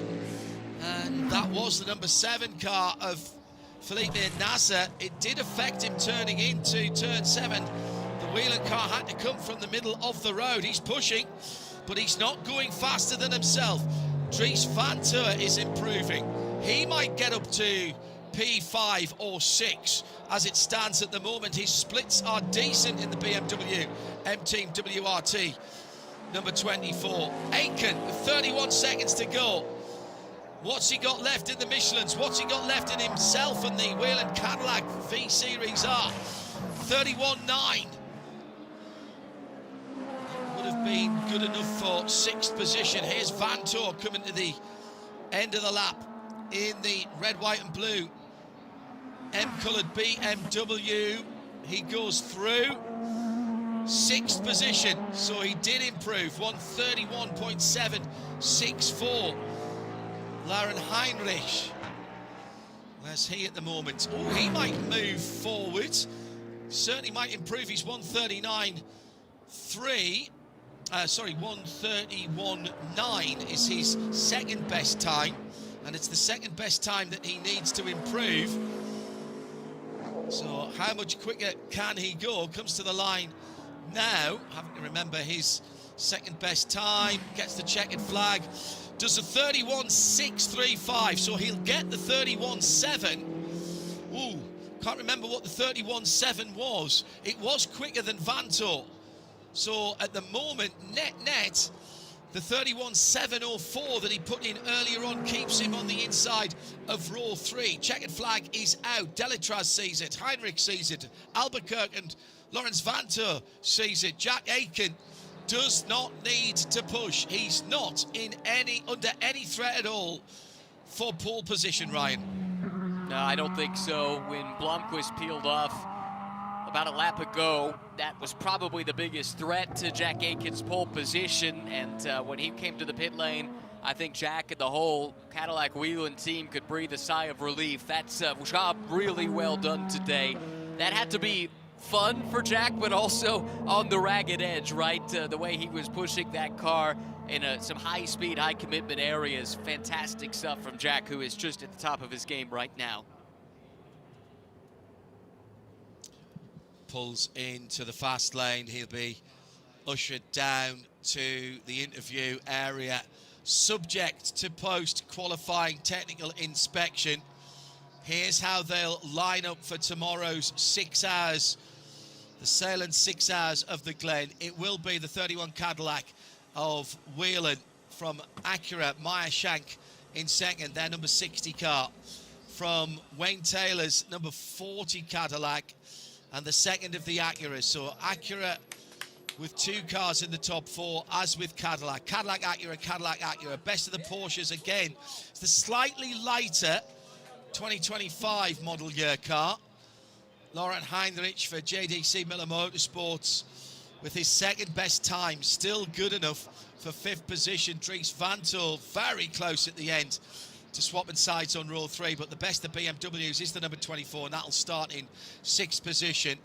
and that was the number 7 car of Felipe Nasser. It did affect him turning into turn 7. The Whelan car had to come from the middle of the road. He's pushing, but he's not going faster than himself. Dries Vanthoor is improving. He might get up to P5 or 6 as it stands at the moment. His splits are decent in the BMW M-Team WRT number 24. Aitken with 31 seconds to go. What's he got left in the Michelins? What's he got left in himself and the Whelan Cadillac V-Series R? 31.9. Would have been good enough for 6th position. Here's Vanthoor coming to the end of the lap in the red, white and blue M-coloured BMW. He goes through 6th position, so he did improve. 131.764. Lauren Heinrich, where's he at the moment? Oh, he might move forward. Certainly might improve his 131.9 is his second best time, and it's the second best time that he needs to improve. So how much quicker can he go? Comes to the line now, having to remember his second best time, gets the checkered flag, does a 31.635, so he'll get the 31.7. Ooh, can't remember what the 31.7 was. It was quicker than Vanthoor. So at the moment, net, the 31.704 that he put in earlier on keeps him on the inside of row 3. Checkered flag is out. Delatraz sees it. Heinrich sees it. Albuquerque and Lawrence Vanthoor sees it. Jack Aitken does not need to push. He's not under any threat at all for pole position, Ryan. No, I don't think so. When Blomqvist peeled off about a lap ago, that was probably the biggest threat to Jack Aitken's pole position. And when he came to the pit lane, I think Jack and the whole Cadillac Whelan team could breathe a sigh of relief. That's a job really well done today. that had to be fun for Jack, but also on the ragged edge, right? The way he was pushing that car in some high-speed, high-commitment areas. Fantastic stuff from Jack, who is just at the top of his game right now. Pulls into the fast lane. He'll be ushered down to the interview area, subject to post-qualifying technical inspection. Here's how they'll line up for tomorrow's 6 hours, the Sahlen 6 hours of the Glen. It will be the 31 Cadillac of Whelan from Acura, Meyer Shank in second, their number 60 car. From Wayne Taylor's number 40 Cadillac, and the second of the Acura. So Acura with 2 cars in the top 4, as with Cadillac. Cadillac, Acura. Best of the Porsches again. It's the slightly lighter 2025 model year car. Laurent Heinrich for JDC Miller Motorsports with his second best time. Still good enough for 5th position. Dries Vanthoor very close at the end to swapping sides on row 3, but the best of BMWs is the number 24, and that'll start in 6th position.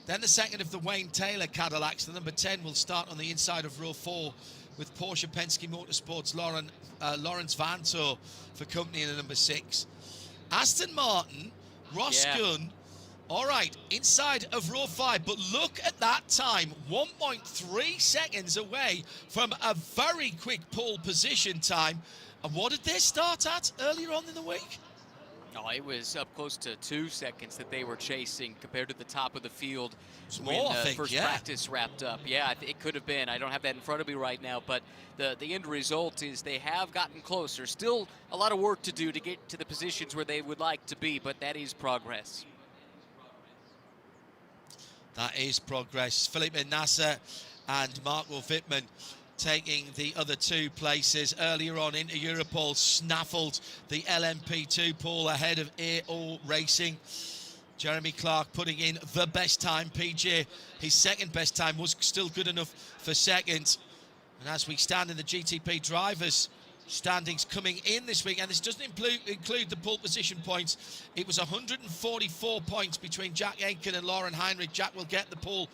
Then the second of the Wayne Taylor Cadillacs, the number 10, will start on the inside of row 4 with Porsche Penske Motorsports Lawrence Vanthoor for company in the number 6. Aston Martin, Ross Gunn, all right, inside of row 5, but look at that time, 1.3 seconds away from a very quick pole position time. And what did they start at earlier on in the week? Oh, it was up close to 2 seconds that they were chasing compared to the top of the field More, when I think, first practice wrapped up. Yeah, it could have been. I don't have that in front of me right now, but the end result is they have gotten closer. Still a lot of work to do to get to the positions where they would like to be, but that is progress. That is progress. Felipe Nasser and Marco Wittmann taking the other 2 places. Earlier on into Europol, snaffled the LMP2 pole ahead of AO Racing. Jeremy Clark putting in the best time. PJ, his second best time, was still good enough for second. And as we stand in the GTP drivers standings coming in this week, and this doesn't include the pole position points, it was 144 points between Jack Aitken and Laurent Heinrich. Jack will get the pole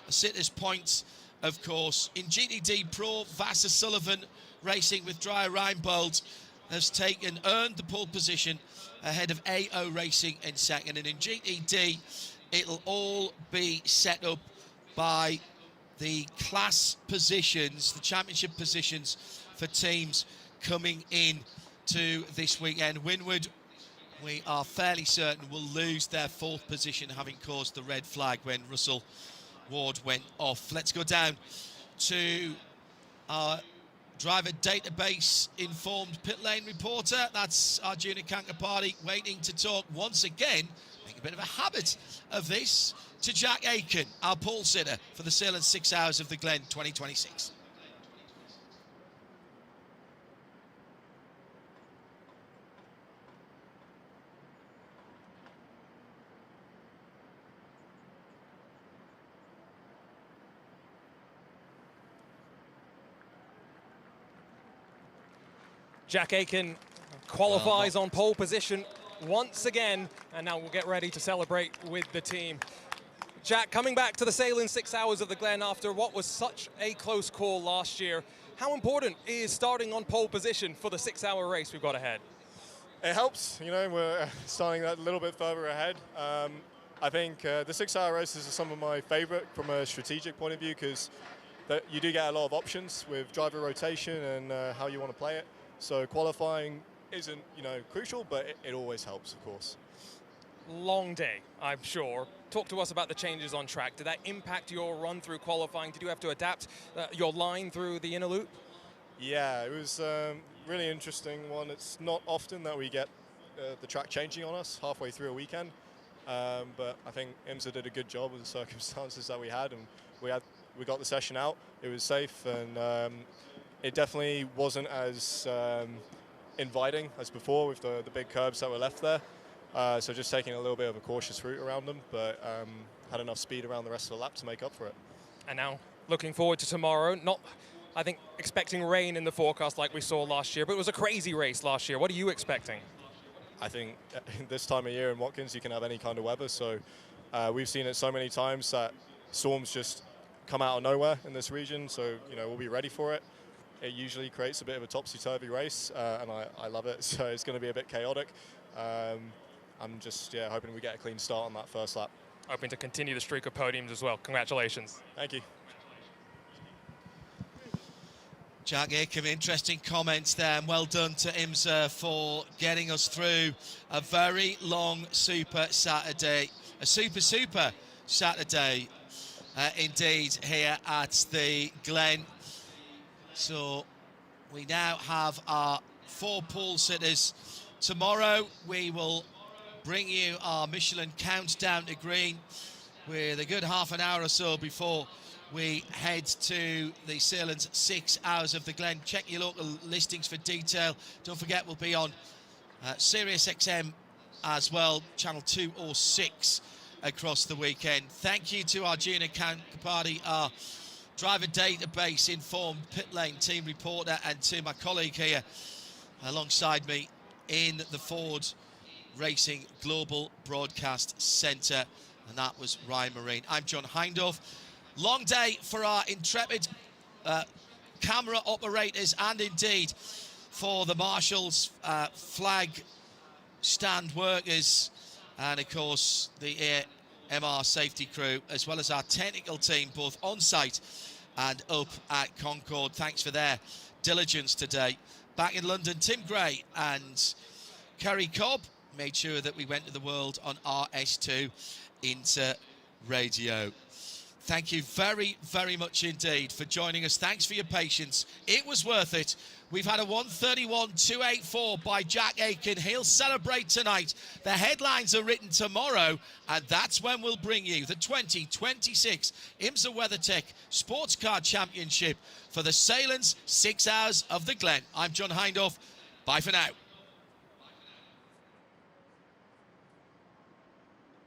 sitters points, of course. In GTD Pro, Vassar Sullivan racing with Dreyer Reinbold has earned the pole position ahead of AO Racing in second. And in GTD, it'll all be set up by the class positions, the championship positions for teams coming in to this weekend. Winward, we are fairly certain, will lose their 4th position, having caused the red flag when Russell Ward went off. Let's go down to our driver database informed pit lane reporter. That's Arjuna Kankapati, waiting to talk once again, make a bit of a habit of this, to Jack Aitken, our pole sitter for the Sahlen 6 hours of the Glen 2026. – Jack Aitken qualifies on pole position once again, and now we'll get ready to celebrate with the team. Jack, coming back to the Sahlen 6 hours of the Glen after what was such a close call last year, how important is starting on pole position for the 6 hour race we've got ahead? It helps, you know, we're starting that a little bit further ahead. I think the 6 hour races are some of my favorite from a strategic point of view, because you do get a lot of options with driver rotation and how you want to play it. So qualifying isn't, you know, crucial, but it always helps, of course. Long day, I'm sure. Talk to us about the changes on track. Did that impact your run through qualifying? Did you have to adapt your line through the inner loop? Yeah, it was really interesting one. It's not often that we get the track changing on us halfway through a weekend, but I think IMSA did a good job with the circumstances that we had, and we got the session out. It was safe, and it definitely wasn't as inviting as before with the big curbs that were left there. So just taking a little bit of a cautious route around them, but had enough speed around the rest of the lap to make up for it. And now looking forward to tomorrow. Not, I think, expecting rain in the forecast like we saw last year, but it was a crazy race last year. What are you expecting? I think this time of year in Watkins you can have any kind of weather, so We've seen it so many times that storms just come out of nowhere in this region, so we'll be ready for it. It usually creates a bit of a topsy-turvy race, and I love it, so it's going to be a bit chaotic. I'm just hoping we get a clean start on that first lap. Hoping to continue the streak of podiums as well. Congratulations. Thank you. Jack Aiken, interesting comments there, and well done to IMSA for getting us through a very long Super Saturday, a super Saturday indeed here at the Glen. So we now have our 4 pole sitters. Tomorrow we will bring you our Michelin countdown to green with a good half an hour or so before we head to the Sahlen's 6 hours of the Glen. Check your local listings for detail. Don't forget we'll be on Sirius XM as well, channel 206 across the weekend. Thank you to our junior counterparty, our driver database informed pit lane team reporter, and to my colleague here alongside me in the Ford Racing Global Broadcast Centre, and that was Ryan Marine. I'm John Hindhaugh. Long day for our intrepid camera operators, and indeed for the marshals, flag stand workers, and of course the MR safety crew, as well as our technical team, both on site and up at Concord. Thanks for their diligence today. Back in London, Tim Gray and Kerry Cobb made sure that we went to the world on RS2 Inter Radio. Thank you very, very much indeed for joining us. Thanks for your patience. It was worth it. We've had a 1:31.284 by Jack Aiken. He'll celebrate tonight. The headlines are written tomorrow, and that's when we'll bring you the 2026 IMSA WeatherTech Sports Car Championship for the Sahlen's 6 hours of the Glen. I'm John Hindhaugh. Bye for now.